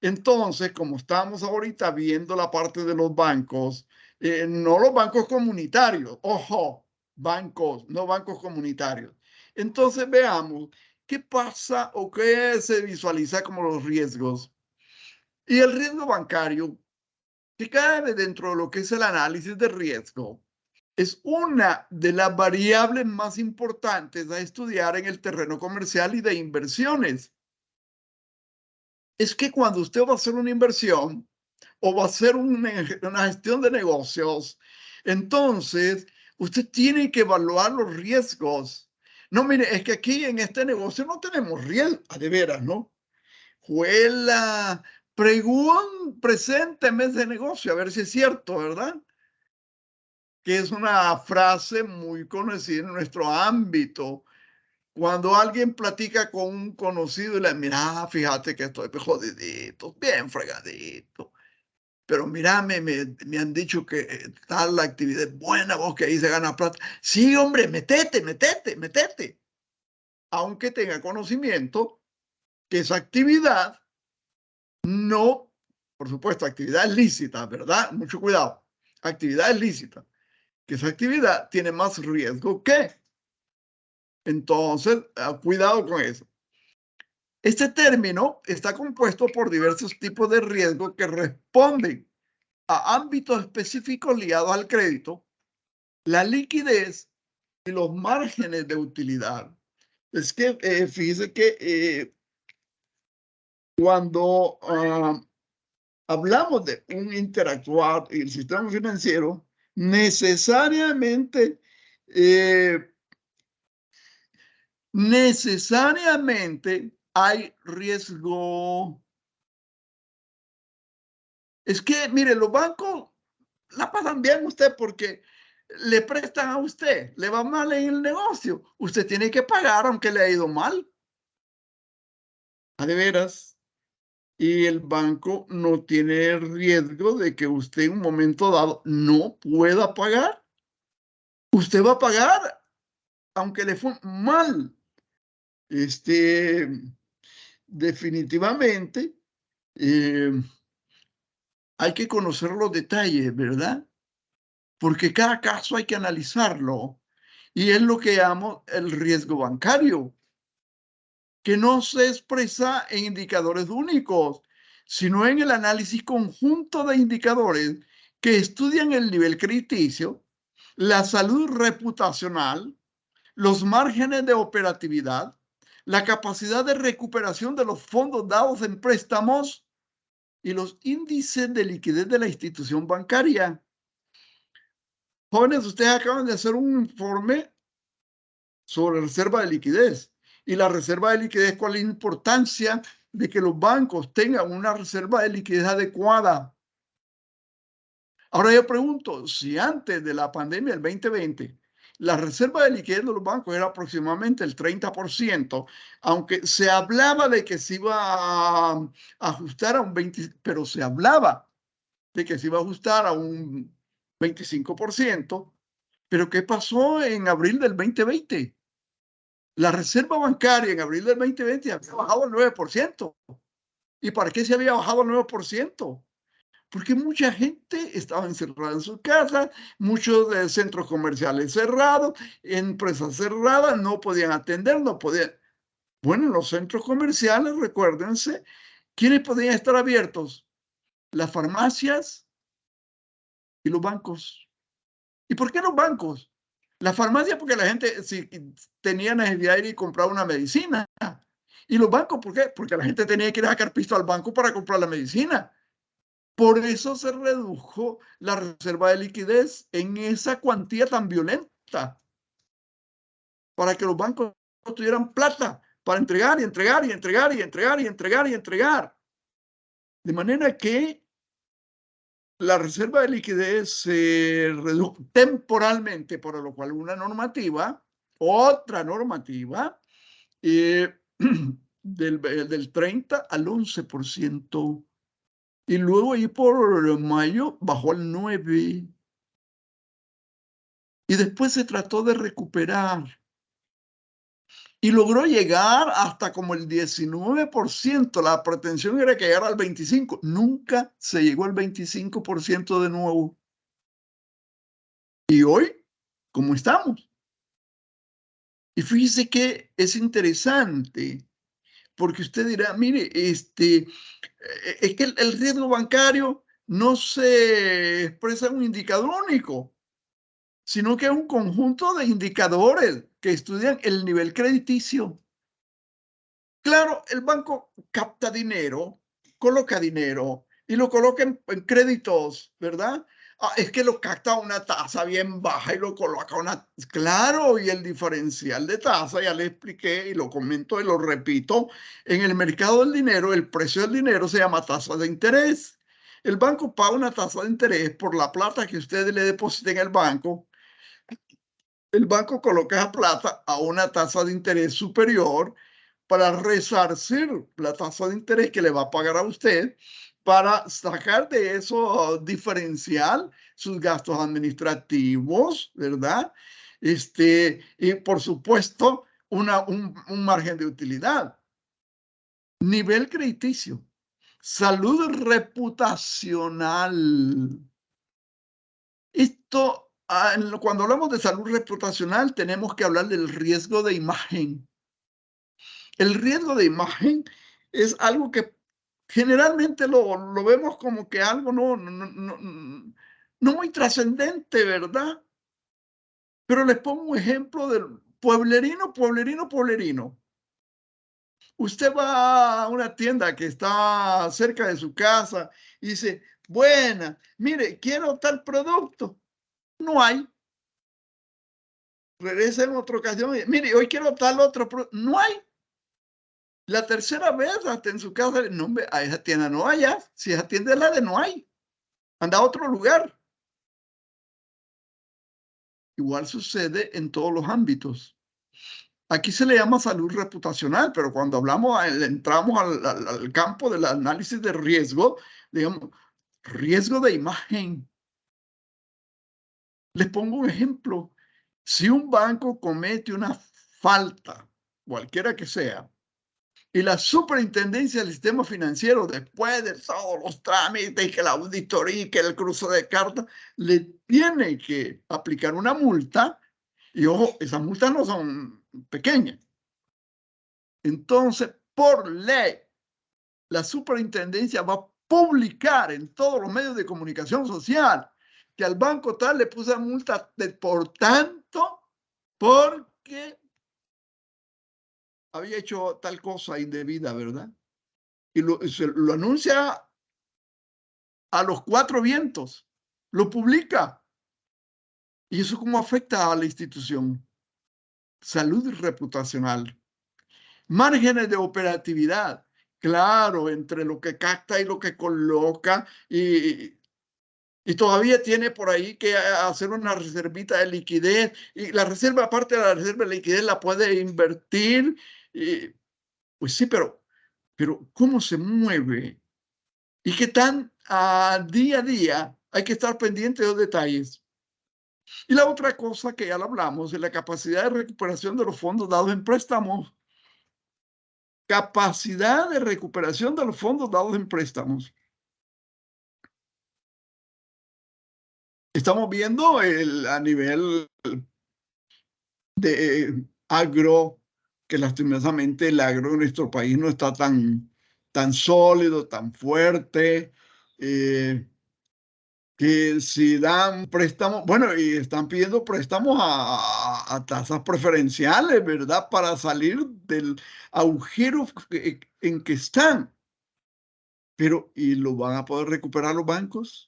Entonces, como estamos ahorita viendo la parte de los bancos, no los bancos comunitarios, ojo, bancos, no bancos comunitarios. Entonces, veamos qué pasa o qué se visualiza como los riesgos. Y el riesgo bancario, que cae dentro de lo que es el análisis de riesgo, es una de las variables más importantes a estudiar en el terreno comercial y de inversiones. Es que cuando usted va a hacer una inversión o va a hacer una gestión de negocios, entonces usted tiene que evaluar los riesgos. No, mire, es que aquí en este negocio no tenemos riesgo, de veras, ¿no? Juela, presénteme ese negocio, a ver si es cierto, ¿verdad? Que es una frase muy conocida en nuestro ámbito. Cuando alguien platica con un conocido y le mira, fíjate que estoy jodidito, bien fregadito, pero mira, me han dicho que tal la actividad es buena, vos que ahí se gana plata. Sí, hombre, metete. Aunque tenga conocimiento que esa actividad no, por supuesto, actividad lícita, ¿verdad? Mucho cuidado. Actividad lícita. Que esa actividad tiene más riesgo que. Entonces, cuidado con eso. Este término está compuesto por diversos tipos de riesgo que responden a ámbitos específicos ligados al crédito, la liquidez y los márgenes de utilidad. Es que fíjese que cuando hablamos de un interactuar en el sistema financiero, necesariamente hay riesgo. Es que, mire, los bancos la pasan bien usted porque le prestan a usted, le va mal en el negocio. Usted tiene que pagar aunque le ha ido mal. a de veras, y el banco no tiene riesgo de que usted en un momento dado no pueda pagar. Usted va a pagar, aunque le fue mal. Definitivamente, eh, hay que conocer los detalles, ¿verdad? Porque cada caso hay que analizarlo. Y es lo que llamo el riesgo bancario, que no se expresa en indicadores únicos, sino en el análisis conjunto de indicadores que estudian el nivel crediticio, la salud reputacional, los márgenes de operatividad, la capacidad de recuperación de los fondos dados en préstamos y los índices de liquidez de la institución bancaria. Jóvenes, ustedes acaban de hacer un informe sobre reserva de liquidez. Y la reserva de liquidez, ¿cuál es la importancia de que los bancos tengan una reserva de liquidez adecuada? Ahora yo pregunto, si antes de la pandemia del 2020, la reserva de liquidez de los bancos era aproximadamente el 30%, aunque se hablaba de que se iba a ajustar a un 20%, pero se hablaba de que se iba a ajustar a un 25%, pero ¿qué pasó en abril del 2020? La reserva bancaria en abril del 2020 había bajado al 9%. ¿Y para qué se había bajado al 9%? Porque mucha gente estaba encerrada en su casa, muchos centros comerciales cerrados, empresas cerradas, no podían atender, no podían. Bueno, en los centros comerciales, recuérdense, ¿quiénes podían estar abiertos? Las farmacias y los bancos. ¿Y por qué los bancos? La farmacia porque la gente si tenía necesidad de ir y comprar una medicina. ¿Y los bancos por qué? Porque la gente tenía que ir a sacar pisto al banco para comprar la medicina. Por eso se redujo la reserva de liquidez en esa cuantía tan violenta, para que los bancos tuvieran plata para entregar y entregar y entregar y entregar y entregar y entregar. De manera que la reserva de liquidez se redujo temporalmente, por lo cual otra normativa, del 30 al 11%. Y luego ahí por mayo bajó al 9%. Y después se trató de recuperar. Y logró llegar hasta como el 19%. La pretensión era que llegara al 25%. Nunca se llegó al 25% de nuevo. Y hoy, ¿cómo estamos? Y fíjese que es interesante, porque usted dirá, mire, es que el riesgo bancario no se expresa en un indicador único, sino que es un conjunto de indicadores que estudian el nivel crediticio. Claro, el banco capta dinero, coloca dinero y lo coloca en créditos, ¿verdad? Es que lo capta a una tasa bien baja y lo coloca a una... Claro, y el diferencial de tasa, ya le expliqué y lo comento y lo repito, en el mercado del dinero, el precio del dinero se llama tasa de interés. El banco paga una tasa de interés por la plata que usted le deposita en el banco. El banco coloca esa plata a una tasa de interés superior para resarcir la tasa de interés que le va a pagar a usted, para sacar de eso diferencial sus gastos administrativos, ¿verdad? Y por supuesto, un margen de utilidad. Nivel crediticio. Salud reputacional. Esto, cuando hablamos de salud reputacional, tenemos que hablar del riesgo de imagen. El riesgo de imagen es algo que generalmente lo vemos como que algo no muy trascendente, ¿verdad? Pero les pongo un ejemplo del pueblerino. Usted va a una tienda que está cerca de su casa y dice, buena, mire, quiero tal producto. No hay. Regresa en otra ocasión y mire, hoy quiero tal otro producto. No hay. La tercera vez, hasta en su casa, no, a esa tienda no vaya. Si esa tienda es la de no hay, anda a otro lugar. Igual sucede en todos los ámbitos. Aquí se le llama salud reputacional, pero cuando hablamos, entramos al campo del análisis de riesgo, digamos, riesgo de imagen. Les pongo un ejemplo. Si un banco comete una falta, cualquiera que sea, y la superintendencia del sistema financiero, después de todos los trámites, y que la auditoría, y que el cruce de cartas, le tiene que aplicar una multa, y ojo, esas multas no son pequeñas. Entonces, por ley, la superintendencia va a publicar en todos los medios de comunicación social que al banco tal le puso multa de por tanto porque había hecho tal cosa indebida, ¿verdad? Y lo anuncia a los cuatro vientos, lo publica. ¿Y eso cómo afecta a la institución? Salud reputacional. Márgenes de operatividad. Claro, entre lo que capta y lo que coloca y todavía tiene por ahí que hacer una reservita de liquidez y la reserva, aparte de la reserva de liquidez, la puede invertir. Pues sí, pero ¿cómo se mueve? Y qué tan día a día hay que estar pendiente de los detalles. Y la otra cosa que ya lo hablamos es la capacidad de recuperación de los fondos dados en préstamos. Capacidad de recuperación de los fondos dados en préstamos. Estamos viendo a nivel de agro, que lastimosamente el agro en nuestro país no está tan sólido, tan fuerte, que si dan préstamos, bueno, y están pidiendo préstamos a tasas preferenciales, ¿verdad? Para salir del agujero en que están. Pero, ¿y lo van a poder recuperar los bancos?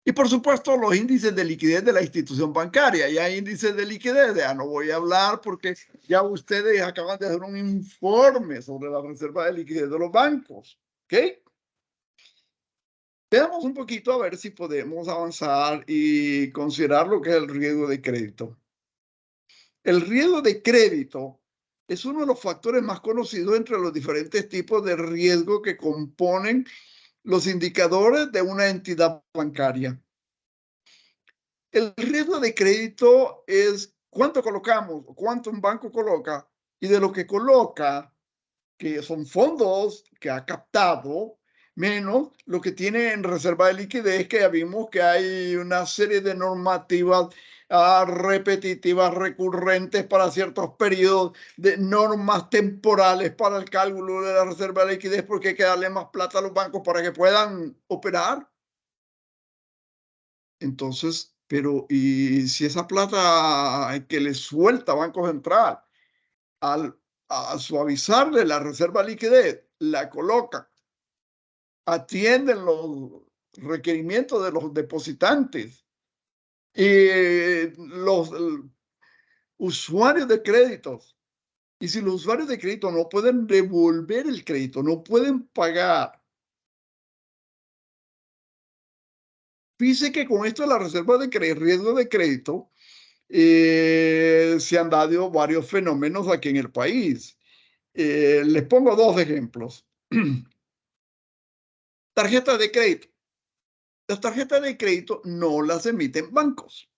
Y por supuesto, los índices de liquidez de la institución bancaria. Ya hay índices de liquidez, ya no voy a hablar porque ya ustedes acaban de hacer un informe sobre la reserva de liquidez de los bancos. ¿Ok? Veamos un poquito a ver si podemos avanzar y considerar lo que es el riesgo de crédito. El riesgo de crédito es uno de los factores más conocidos entre los diferentes tipos de riesgo que componen los indicadores de una entidad bancaria. El riesgo de crédito es cuánto colocamos, cuánto un banco coloca y de lo que coloca, que son fondos que ha captado, menos lo que tiene en reserva de liquidez, que ya vimos que hay una serie de normativas repetitivas, recurrentes para ciertos periodos, de normas temporales para el cálculo de la reserva de liquidez, porque hay que darle más plata a los bancos para que puedan operar. Entonces, pero y si esa plata que le suelta Banco Central a suavizarle la reserva de liquidez, la coloca, atienden los requerimientos de los depositantes y los usuarios de créditos. Y si los usuarios de crédito no pueden devolver el crédito, no pueden pagar. Fíjese que con esto de la reserva de riesgo de crédito, se han dado varios fenómenos aquí en el país. Les pongo dos ejemplos. Tarjetas de crédito. Las tarjetas de crédito no las emiten bancos.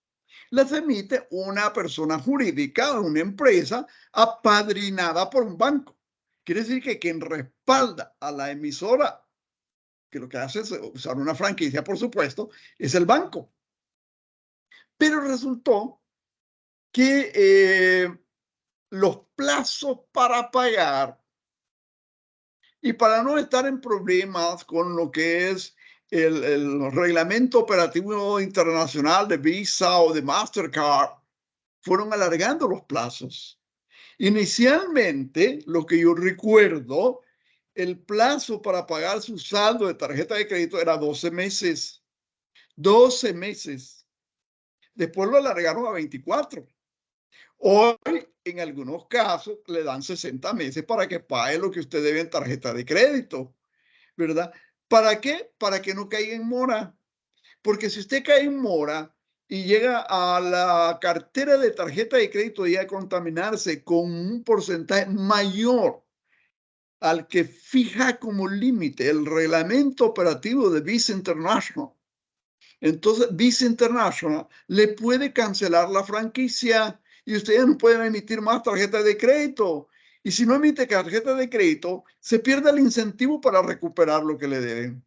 Las emite una persona jurídica, una empresa apadrinada por un banco. Quiere decir que quien respalda a la emisora, que lo que hace es usar una franquicia, por supuesto, es el banco. Pero resultó que los plazos para pagar y para no estar en problemas con lo que es el reglamento operativo internacional de Visa o de Mastercard, fueron alargando los plazos. Inicialmente, lo que yo recuerdo, el plazo para pagar su saldo de tarjeta de crédito era 12 meses. 12 meses. Después lo alargaron a 24. Hoy, en algunos casos, le dan 60 meses para que pague lo que usted debe en tarjeta de crédito, ¿verdad? ¿Para qué? Para que no caiga en mora. Porque si usted cae en mora y llega a la cartera de tarjeta de crédito y a contaminarse con un porcentaje mayor al que fija como límite el reglamento operativo de Visa International, entonces Visa International le puede cancelar la franquicia y ustedes no pueden emitir más tarjetas de crédito. Y si no emite tarjeta de crédito, se pierde el incentivo para recuperar lo que le deben.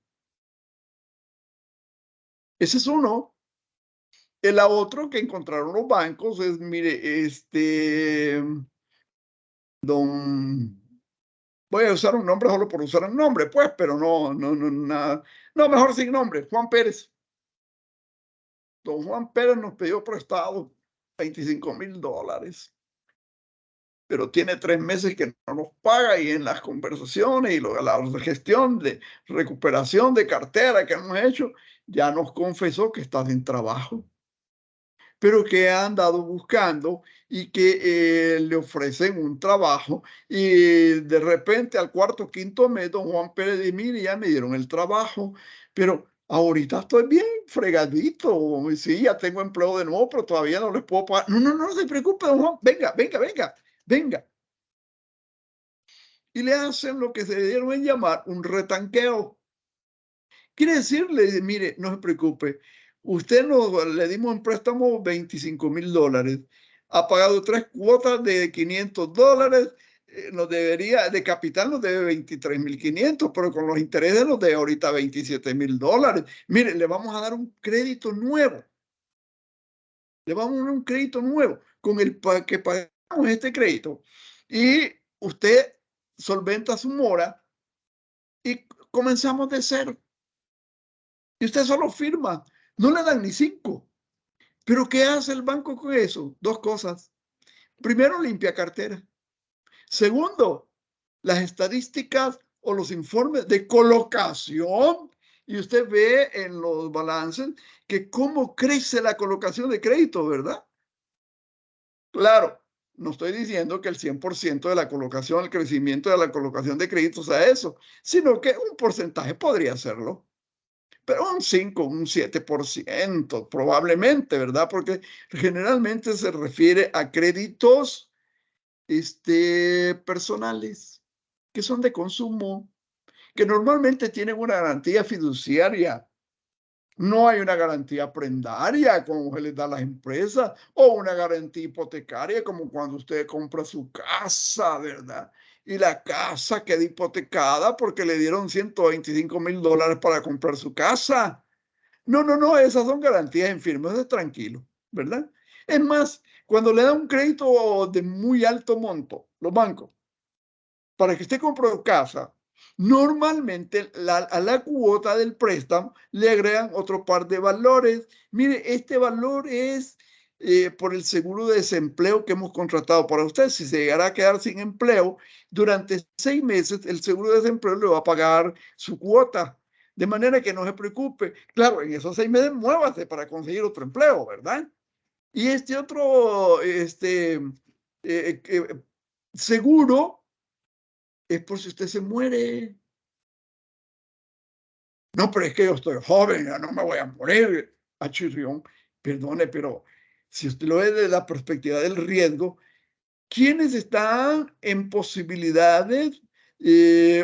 Ese es uno. El otro que encontraron los bancos es, mire, don, voy a usar un nombre solo por usar un nombre, pues, pero nada. No, mejor sin nombre, Juan Pérez. Don Juan Pérez nos pidió prestado $25,000, pero tiene 3 meses que no nos paga y en las conversaciones y la gestión de recuperación de cartera que hemos hecho, ya nos confesó que está sin trabajo, pero que ha andado buscando y que le ofrecen un trabajo y de repente al cuarto o quinto mes don Juan Pérez dice, mire, ya me dieron el trabajo, pero ahorita estoy bien fregadito, sí, ya tengo empleo de nuevo, pero todavía no les puedo pagar. No, no, no se preocupe, don Juan, venga, venga, venga, venga. Y le hacen lo que se dieron en llamar un retanqueo. Quiere decirle, mire, no se preocupe, usted le dimos en préstamo $25,000, ha pagado 3 cuotas de $500, nos debería, de capital nos debe 23,500, pero con los intereses nos debe ahorita $27,000. Mire, le vamos a dar un crédito nuevo, le vamos a dar un crédito nuevo con el que pagamos este crédito y usted solventa su mora y comenzamos de cero. Y usted solo firma, no le dan ni 5. Pero ¿qué hace el banco con eso? 2 cosas. Primero, limpia cartera. Segundo, las estadísticas o los informes de colocación. Y usted ve en los balances que cómo crece la colocación de crédito, ¿verdad? Claro, no estoy diciendo que el 100% de la colocación, el crecimiento de la colocación de crédito sea eso, sino que un porcentaje podría serlo. Pero un 5, un 7% probablemente, ¿verdad? Porque generalmente se refiere a créditos personales que son de consumo, que normalmente tienen una garantía fiduciaria. No hay una garantía prendaria como se les da a las empresas o una garantía hipotecaria como cuando usted compra su casa, ¿verdad? Y la casa queda hipotecada porque le dieron $125,000 para comprar su casa. No, no, no, esas son garantías en firme, eso es tranquilo, ¿verdad? Es más, cuando le dan un crédito de muy alto monto, los bancos, para que usted compre casa, normalmente a la cuota del préstamo le agregan otro par de valores. Mire, este valor es por el seguro de desempleo que hemos contratado para usted. Si se llegara a quedar sin empleo, durante 6 meses el seguro de desempleo le va a pagar su cuota. De manera que no se preocupe. Claro, en esos 6 meses muévase para conseguir otro empleo, ¿verdad? Y este otro seguro es por si usted se muere. No, pero es que yo estoy joven, ya no me voy a morir. Chirrión, perdone, pero si usted lo ve desde la perspectiva del riesgo, ¿quiénes están en posibilidades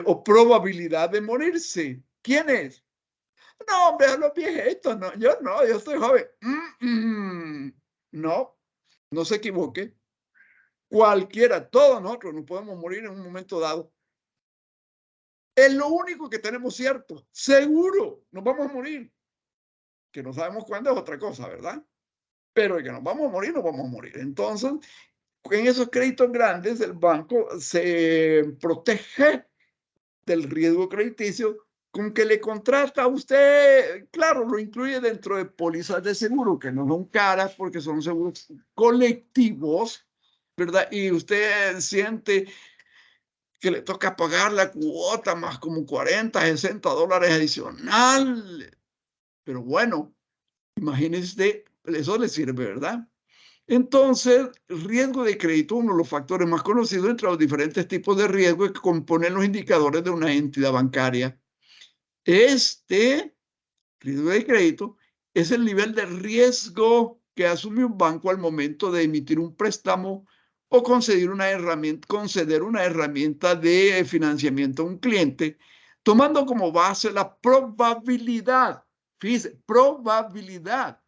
o probabilidad de morirse? ¿Quiénes? No, hombre, a los viejitos, no, yo estoy joven. No, no se equivoque. Cualquiera, todos nosotros nos podemos morir en un momento dado. Es lo único que tenemos cierto. Seguro, nos vamos a morir. Que no sabemos cuándo es otra cosa, ¿verdad? Pero que nos vamos a morir, nos vamos a morir. Entonces, en esos créditos grandes, el banco se protege del riesgo crediticio con que le contrata a usted, claro, lo incluye dentro de pólizas de seguro, que no son caras porque son seguros colectivos, ¿verdad? Y usted siente que le toca pagar la cuota más como 40, $60 adicional. Pero bueno, imagínese, eso le sirve, ¿verdad? Entonces, el riesgo de crédito, uno de los factores más conocidos entre los diferentes tipos de riesgo que componen los indicadores de una entidad bancaria. Este riesgo de crédito es el nivel de riesgo que asume un banco al momento de emitir un préstamo o conceder una herramienta de financiamiento a un cliente, tomando como base la probabilidad, fíjese, probabilidad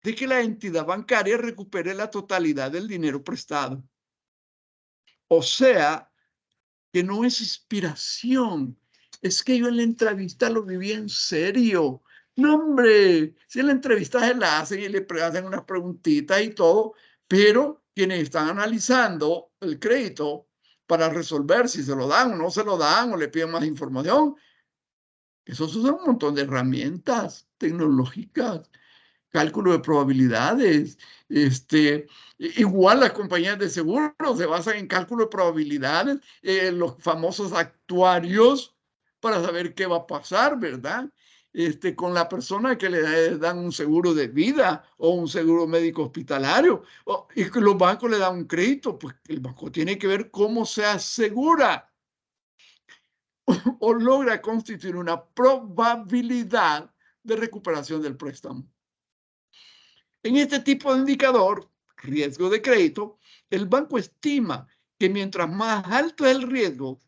de que la entidad bancaria recupere la totalidad del dinero prestado. O sea, que no es inspiración, es que yo en la entrevista lo viví en serio. No, hombre, si en la entrevista se la hacen y le hacen unas preguntitas y todo, pero quienes están analizando el crédito para resolver si se lo dan o no se lo dan o le piden más información, eso usan un montón de herramientas tecnológicas, cálculo de probabilidades. Igual las compañías de seguros se basan en cálculo de probabilidades, los famosos actuarios para saber qué va a pasar, ¿verdad? Con la persona que le dan un seguro de vida o un seguro médico hospitalario, y que los bancos le dan un crédito, pues el banco tiene que ver cómo se asegura o logra constituir una probabilidad de recuperación del préstamo. En este tipo de indicador, riesgo de crédito, el banco estima que mientras más alto es el riesgo,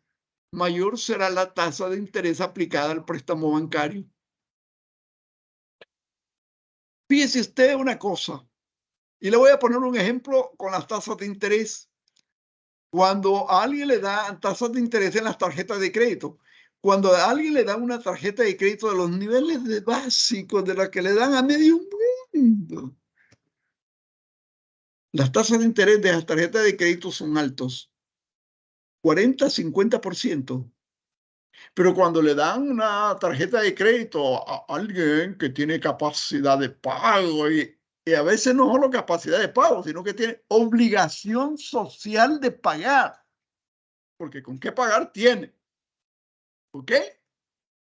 mayor será la tasa de interés aplicada al préstamo bancario. Fíjese usted una cosa, y le voy a poner un ejemplo con las tasas de interés. Cuando a alguien le da tasas de interés en las tarjetas de crédito, cuando a alguien le dan una tarjeta de crédito de los niveles de básicos de la que le dan a medio mundo, las tasas de interés de las tarjetas de crédito son altos, 40-50%. Pero cuando le dan una tarjeta de crédito a alguien que tiene capacidad de pago y a veces no solo capacidad de pago, sino que tiene obligación social de pagar, porque con qué pagar tiene, ¿ok?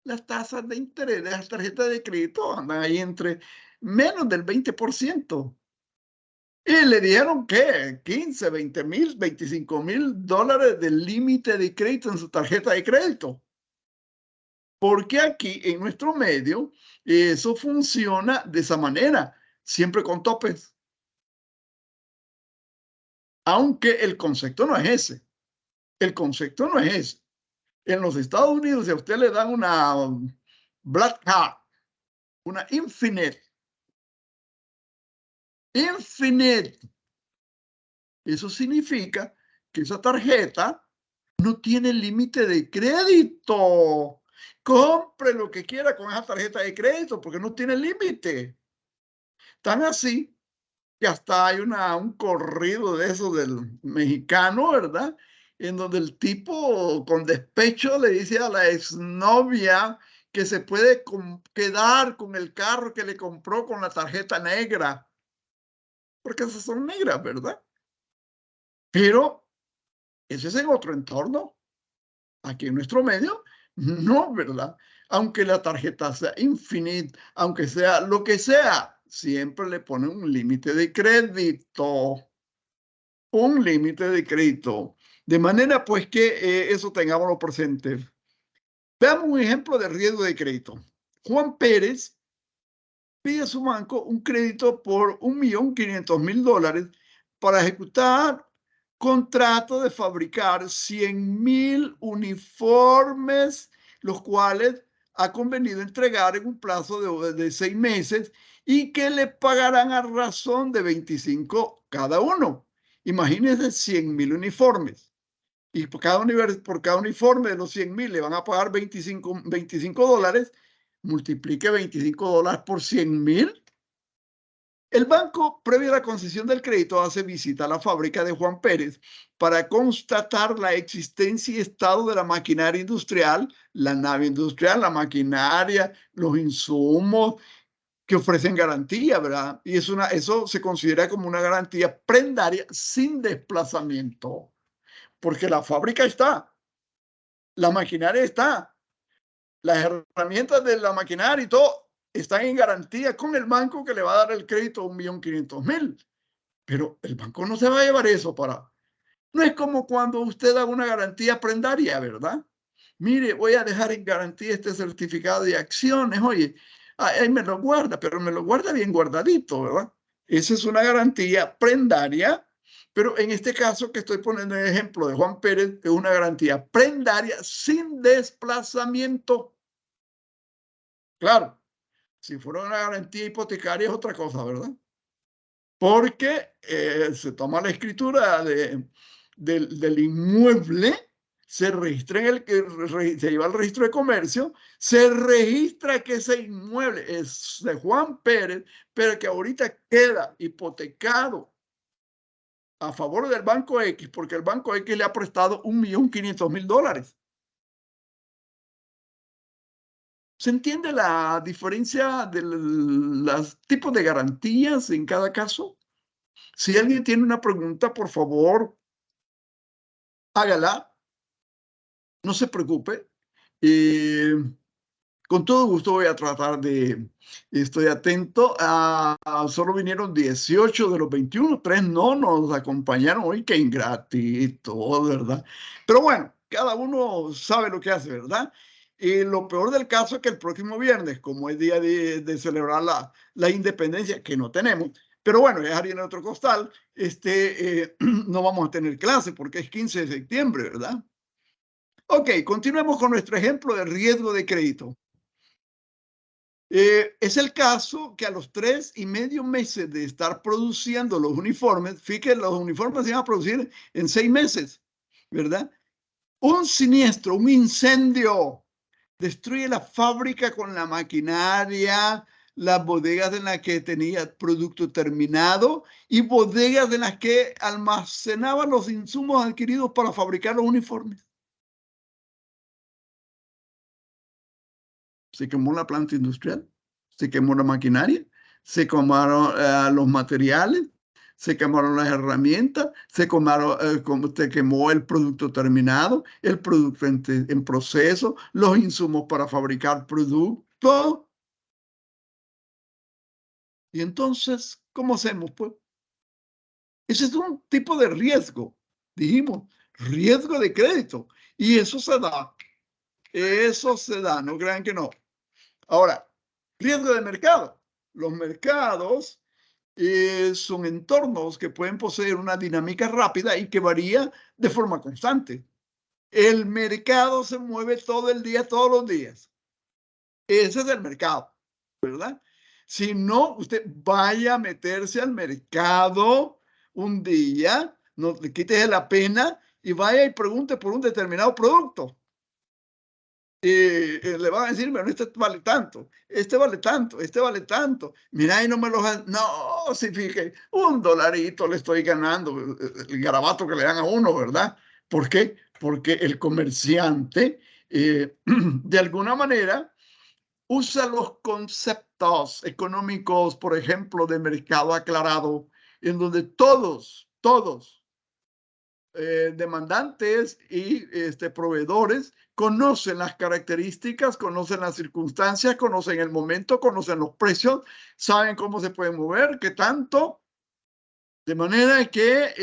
Las tasas de interés de las tarjetas de crédito andan ahí entre menos del 20%. Y le dieron que 15, 20 mil, 25 mil dólares de límite de crédito en su tarjeta de crédito. Porque aquí en nuestro medio eso funciona de esa manera, siempre con topes. Aunque el concepto no es ese. El concepto no es ese. En los Estados Unidos, si a usted le dan una Black Card, una Infinite, eso significa que esa tarjeta no tiene límite de crédito. Compre lo que quiera con esa tarjeta de crédito porque no tiene límite. Tan así que hasta hay un corrido de eso del mexicano, ¿verdad? En donde el tipo con despecho le dice a la exnovia que se puede quedar con el carro que le compró con la tarjeta negra, porque esas son negras, ¿verdad? Pero ese es en otro entorno. Aquí en nuestro medio, no, ¿verdad? Aunque la tarjeta sea infinita, aunque sea lo que sea, siempre le ponen un límite de crédito. Un límite de crédito. De manera pues que eso tengámoslo presente. Veamos un ejemplo de riesgo de crédito. Juan Pérez pide a su banco un crédito por $1.500.000 para ejecutar contrato de fabricar 100,000 uniformes, los cuales ha convenido entregar en un plazo de 6 meses y que le pagarán a razón de 25 cada uno. Imagínense 100,000 uniformes. Y por cada uniforme de los 100,000 le van a pagar $25. Multiplique $25 por 100,000. El banco, previo a la concesión del crédito, hace visita a la fábrica de Juan Pérez para constatar la existencia y estado de la maquinaria industrial, la nave industrial, la maquinaria, los insumos que ofrecen garantía, ¿verdad? Y eso se considera como una garantía prendaria sin desplazamiento, porque la fábrica está, la maquinaria está, las herramientas de la maquinaria y todo están en garantía con el banco que le va a dar el crédito a 1.500.000. Pero el banco no se va a llevar eso para... No es como cuando usted da una garantía prendaria, ¿verdad? Mire, voy a dejar en garantía este certificado de acciones. Oye, ahí me lo guarda, pero me lo guarda bien guardadito, ¿verdad? Esa es una garantía prendaria, pero en este caso que estoy poniendo el ejemplo de Juan Pérez, es una garantía prendaria sin desplazamiento. Claro, si fuera una garantía hipotecaria es otra cosa, ¿verdad? Porque se toma la escritura del inmueble, se registra se lleva al registro de comercio, se registra que ese inmueble es de Juan Pérez, pero que ahorita queda hipotecado a favor del Banco X, porque el Banco X le ha prestado $1.500.000. ¿Se entiende la diferencia de los tipos de garantías en cada caso? Si alguien tiene una pregunta, por favor, hágala, no se preocupe. Con todo gusto voy a tratar estoy atento. Solo vinieron 18 de los 21, 3 no nos acompañaron hoy, qué ingratito, ¿verdad? Pero bueno, cada uno sabe lo que hace, ¿verdad? Y lo peor del caso es que el próximo viernes, como es día de celebrar la independencia, que no tenemos, pero bueno, es harina de otro costal, no vamos a tener clase porque es 15 de septiembre, ¿verdad? Ok, continuemos con nuestro ejemplo de riesgo de crédito. Es el caso que a los 3,5 meses de estar produciendo los uniformes, fíjense, los uniformes se iban a producir en 6 meses, ¿verdad? Un siniestro, un incendio, destruye la fábrica con la maquinaria, las bodegas en las que tenía producto terminado y bodegas en las que almacenaban los insumos adquiridos para fabricar los uniformes. Se quemó la planta industrial, se quemó la maquinaria, se quemaron los materiales, se quemaron las herramientas, se quemó el producto terminado, el producto en proceso, los insumos para fabricar producto. Y entonces, ¿cómo hacemos? Pues ese es un tipo de riesgo, dijimos, riesgo de crédito. Y eso se da, no crean que no. Ahora, riesgo de mercado. Los mercados son entornos que pueden poseer una dinámica rápida y que varía de forma constante. El mercado se mueve todo el día, todos los días. Ese es el mercado, ¿verdad? Si no, usted vaya a meterse al mercado un día, no le quites la pena y vaya y pregunte por un determinado producto. Le van a decir, bueno, este vale tanto, este vale tanto, este vale tanto. Mira, y no me lo han... No, si fije, $1 le estoy ganando, el garabato que le dan a uno, ¿verdad? ¿Por qué? Porque el comerciante, de alguna manera, usa los conceptos económicos, por ejemplo, de mercado aclarado, en donde todos demandantes y proveedores conocen las características, conocen las circunstancias, conocen el momento, conocen los precios, saben cómo se puede mover, qué tanto. De manera que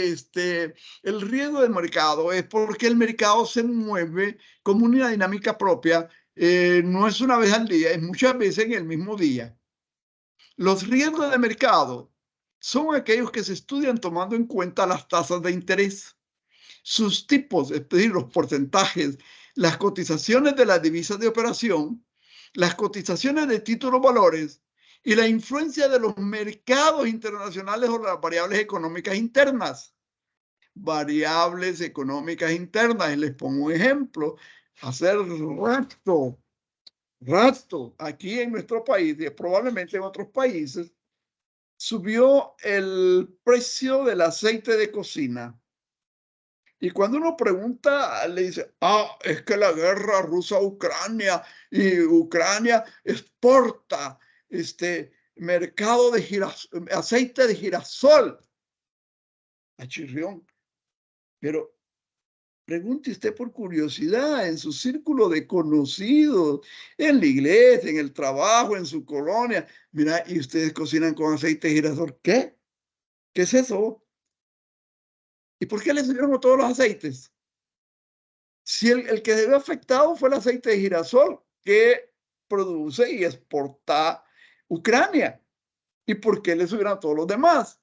el riesgo del mercado es porque el mercado se mueve como una dinámica propia. No es una vez al día, es muchas veces en el mismo día. Los riesgos de mercado son aquellos que se estudian tomando en cuenta las tasas de interés, sus tipos, es decir, los porcentajes, las cotizaciones de las divisas de operación, las cotizaciones de títulos valores y la influencia de los mercados internacionales o las variables económicas internas. Variables económicas internas, y les pongo un ejemplo, hacer rato aquí en nuestro país y probablemente en otros países, subió el precio del aceite de cocina. Y cuando uno pregunta, le dice, es que la guerra rusa-Ucrania y Ucrania exporta mercado de aceite de girasol a Chirrión. Pero pregunte usted por curiosidad en su círculo de conocidos, en la iglesia, en el trabajo, en su colonia. Mira, y ustedes cocinan con aceite de girasol. ¿Qué? ¿Qué es eso? ¿Y por qué le subieron a todos los aceites? Si el que se ve afectado fue el aceite de girasol que produce y exporta Ucrania. ¿Y por qué le subieron a todos los demás?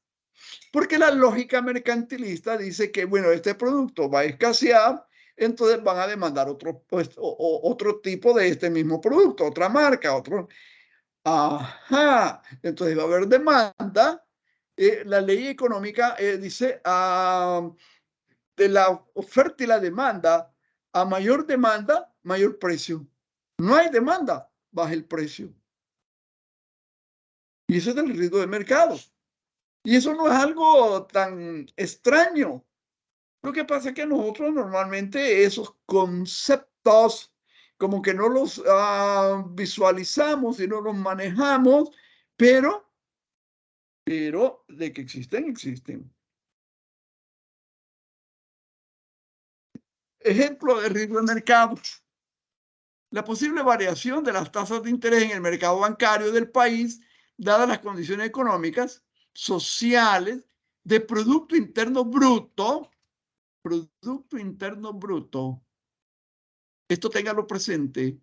Porque la lógica mercantilista dice que, bueno, este producto va a escasear, entonces van a demandar otro, pues, otro tipo de este mismo producto, otra marca, otro. Ajá, entonces va a haber demanda. La ley económica dice de la oferta y la demanda, a mayor demanda, mayor precio. No hay demanda, baja el precio. Y eso es el riesgo de mercado. Y eso no es algo tan extraño. Lo que pasa es que nosotros normalmente esos conceptos como que no los visualizamos y no los manejamos, pero de que existen, existen. Ejemplo de riesgo de mercado. La posible variación de las tasas de interés en el mercado bancario del país, dadas las condiciones económicas, sociales, de Producto Interno Bruto. Producto Interno Bruto. Esto téngalo presente.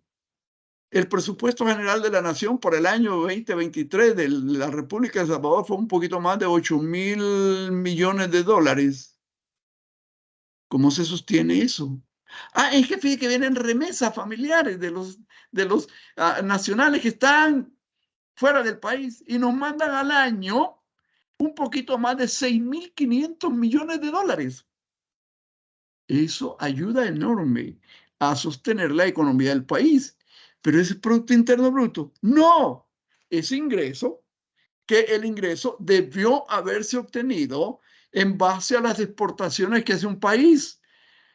El presupuesto general de la Nación por el año 2023 de la República de El Salvador fue un poquito más de 8.000 millones de dólares. ¿Cómo se sostiene eso? Es que fíjate que vienen remesas familiares de los nacionales que están fuera del país y nos mandan al año un poquito más de 6.500 millones de dólares. Eso ayuda enorme a sostener la economía del país. Pero ese Producto Interno Bruto, no, es ingreso, que el ingreso debió haberse obtenido en base a las exportaciones que hace un país,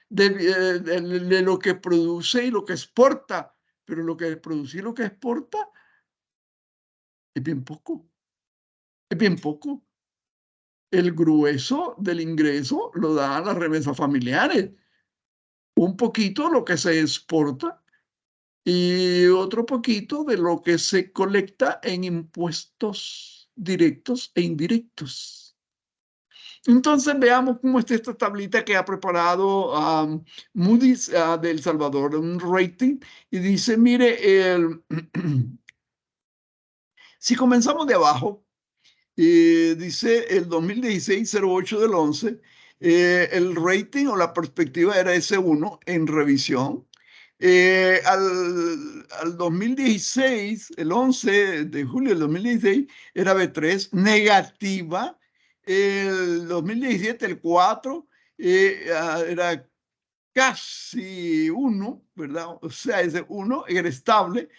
de lo que produce y lo que exporta. Pero lo que produce y lo que exporta es bien poco, es bien poco. El grueso del ingreso lo dan las remesas familiares. Un poquito lo que se exporta y otro poquito de lo que se colecta en impuestos directos e indirectos. Entonces veamos cómo está esta tablita que ha preparado Moody's de El Salvador, un rating, y dice, mire, si comenzamos de abajo, dice el 2016-08 del 11, el rating o la perspectiva era S1 en revisión. Al 2016, el 11 de julio del 2016, era B3, negativa. El 2017, el 4, era casi 1, ¿verdad? O sea, ese 1 era estable.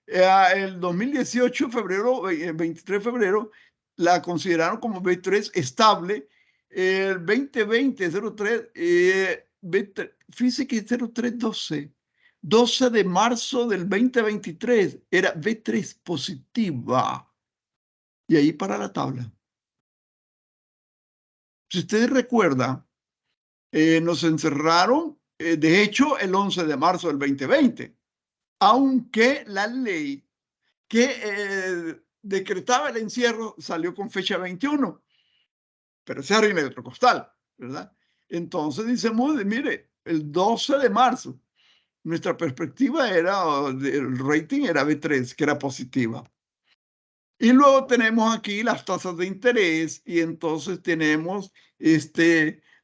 El 2018, febrero, 23 de febrero, la consideraron como B3 estable. El 2020, 03, B3, fíjese que 0312, 12 de marzo del 2023, era B3 positiva. Y ahí para la tabla. Si ustedes recuerdan, nos encerraron, de hecho, el 11 de marzo del 2020, aunque la ley que decretaba el encierro salió con fecha 21, pero ese es otro costal, ¿verdad? Entonces dice Moody, mire, el 12 de marzo, nuestra perspectiva era, el rating era B3, que era positiva. Y luego tenemos aquí las tasas de interés y entonces tenemos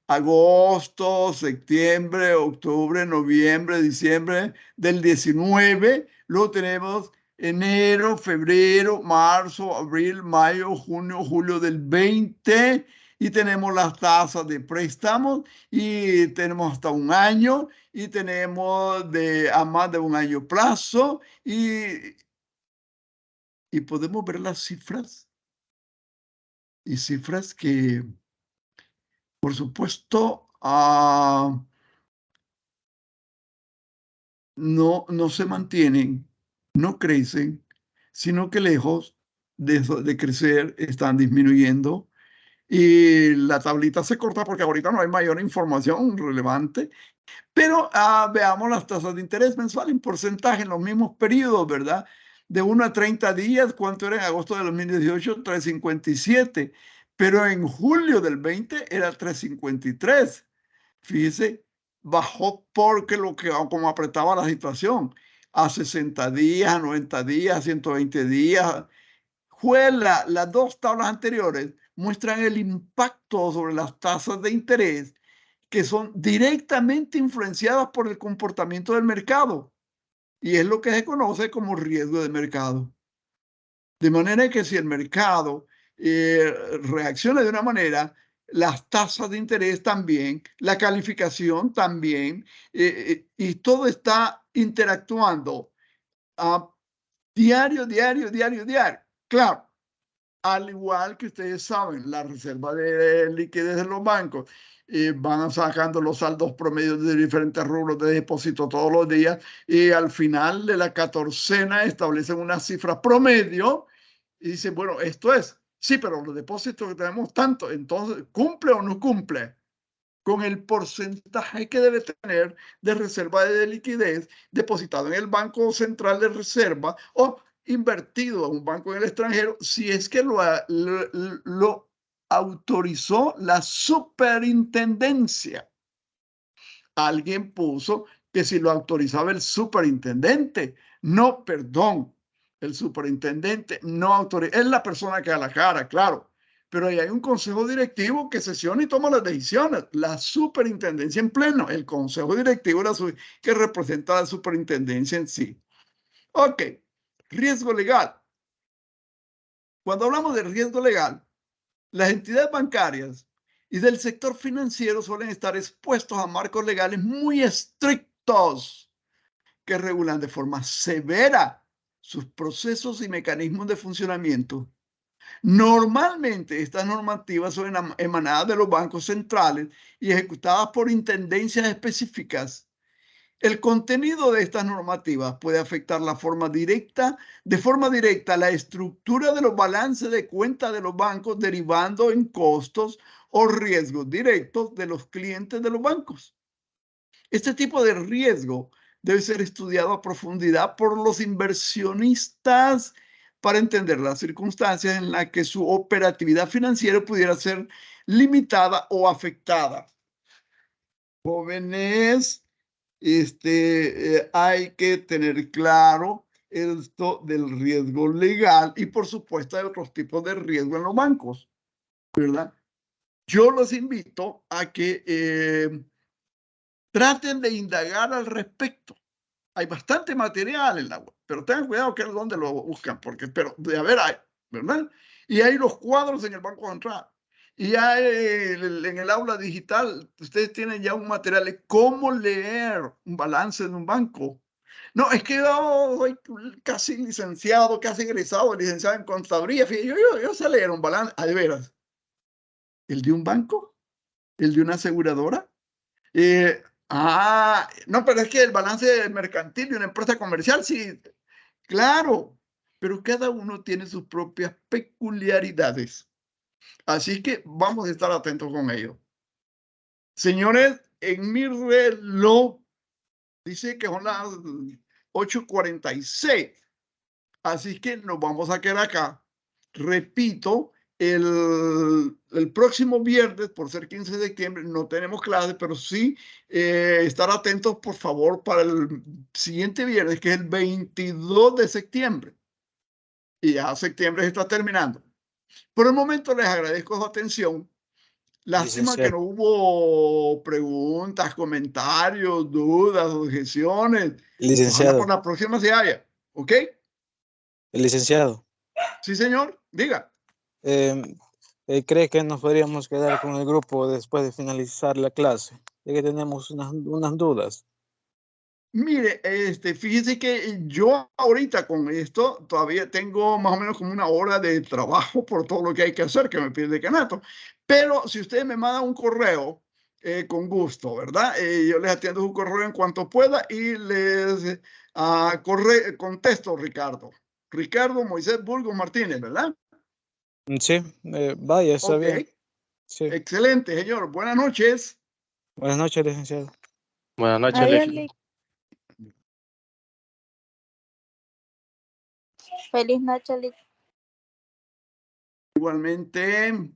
agosto, septiembre, octubre, noviembre, diciembre del 19. Luego tenemos enero, febrero, marzo, abril, mayo, junio, julio del 20. Y tenemos las tasas de préstamos y tenemos hasta un año y tenemos a más de un año plazo y podemos ver las cifras y cifras que, por supuesto, no se mantienen, no crecen, sino que lejos de crecer están disminuyendo. Y la tablita se corta porque ahorita no hay mayor información relevante. Pero veamos las tasas de interés mensual en porcentaje en los mismos periodos, ¿verdad? De 1 a 30 días, ¿cuánto era en agosto de 2018? 3,57. Pero en julio del 20 era 3,53. Fíjese, bajó porque como apretaba la situación, a 60 días, a 90 días, a 120 días. las dos tablas anteriores muestran el impacto sobre las tasas de interés que son directamente influenciadas por el comportamiento del mercado. Y es lo que se conoce como riesgo de mercado. De manera que si el mercado reacciona de una manera, las tasas de interés también, la calificación también, y todo está interactuando a diario. Claro, al igual que ustedes saben, la reserva de liquidez de los bancos van sacando los saldos promedios de diferentes rubros de depósito todos los días y al final de la catorcena establecen una cifra promedio y dicen, bueno, esto es, sí, pero los depósitos que tenemos tanto, entonces, ¿cumple o no cumple con el porcentaje que debe tener de reserva de liquidez depositado en el Banco Central de Reserva o invertido a un banco en el extranjero si es que lo autorizó la superintendencia? Alguien puso que si lo autorizaba el superintendente. No, perdón, el superintendente no autoriza. Es la persona que da la cara, claro. Pero ahí hay un consejo directivo que sesiona y toma las decisiones. La superintendencia en pleno, el consejo directivo que representa a la superintendencia en sí. Ok, riesgo legal. Cuando hablamos de riesgo legal, las entidades bancarias y del sector financiero suelen estar expuestos a marcos legales muy estrictos que regulan de forma severa sus procesos y mecanismos de funcionamiento. Normalmente estas normativas son emanadas de los bancos centrales y ejecutadas por intendencias específicas. El contenido de estas normativas puede afectar de forma directa la estructura de los balances de cuenta de los bancos, derivando en costos o riesgos directos de los clientes de los bancos. Este tipo de riesgo debe ser estudiado a profundidad por los inversionistas para entender las circunstancias en las que su operatividad financiera pudiera ser limitada o afectada. Jóvenes, hay que tener claro esto del riesgo legal y por supuesto hay otros tipos de riesgo en los bancos, ¿verdad? Yo los invito a que traten de indagar al respecto. Hay bastante material en la web, pero tengan cuidado que es donde lo buscan, porque, pero de haber hay, ¿verdad? Y hay los cuadros en el Banco Central. Y ya en el aula digital, ustedes tienen ya un material de cómo leer un balance de un banco. No, es que yo soy casi licenciado, casi egresado, licenciado en contaduría. Fíjate, yo sé leer un balance, de veras. ¿El de un banco? ¿El de una aseguradora? No, pero es que el balance mercantil de una empresa comercial, sí, claro, pero cada uno tiene sus propias peculiaridades. Así que vamos a estar atentos con ello. Señores, en mi reloj dice que son las 8:46. Así que nos vamos a quedar acá. Repito, el próximo viernes, por ser 15 de septiembre, no tenemos clases, pero sí estar atentos, por favor, para el siguiente viernes, que es el 22 de septiembre. Y ya septiembre se está terminando. Por el momento les agradezco su atención. Lástima que Licenciado. no hubo preguntas, comentarios, dudas, objeciones. Ojalá por Licenciado. la próxima se haya. ¿Ok? El licenciado. Sí, señor. Diga. ¿Cree que nos podríamos quedar con el grupo después de finalizar la clase? Ya que tenemos unas dudas. Mire, fíjese que yo ahorita con esto todavía tengo más o menos como una hora de trabajo por todo lo que hay que hacer, que me pide el decanato. Pero si ustedes me mandan un correo, con gusto, ¿verdad? Yo les atiendo un correo en cuanto pueda y les contesto, Ricardo. Ricardo Moisés Burgos Martínez, ¿verdad? Sí, vaya, está Ok, bien. Sí. excelente, señor. Buenas noches. Buenas noches, licenciado. Buenas noches, Adiós, Lick. Feliz noche, Lick. Igualmente.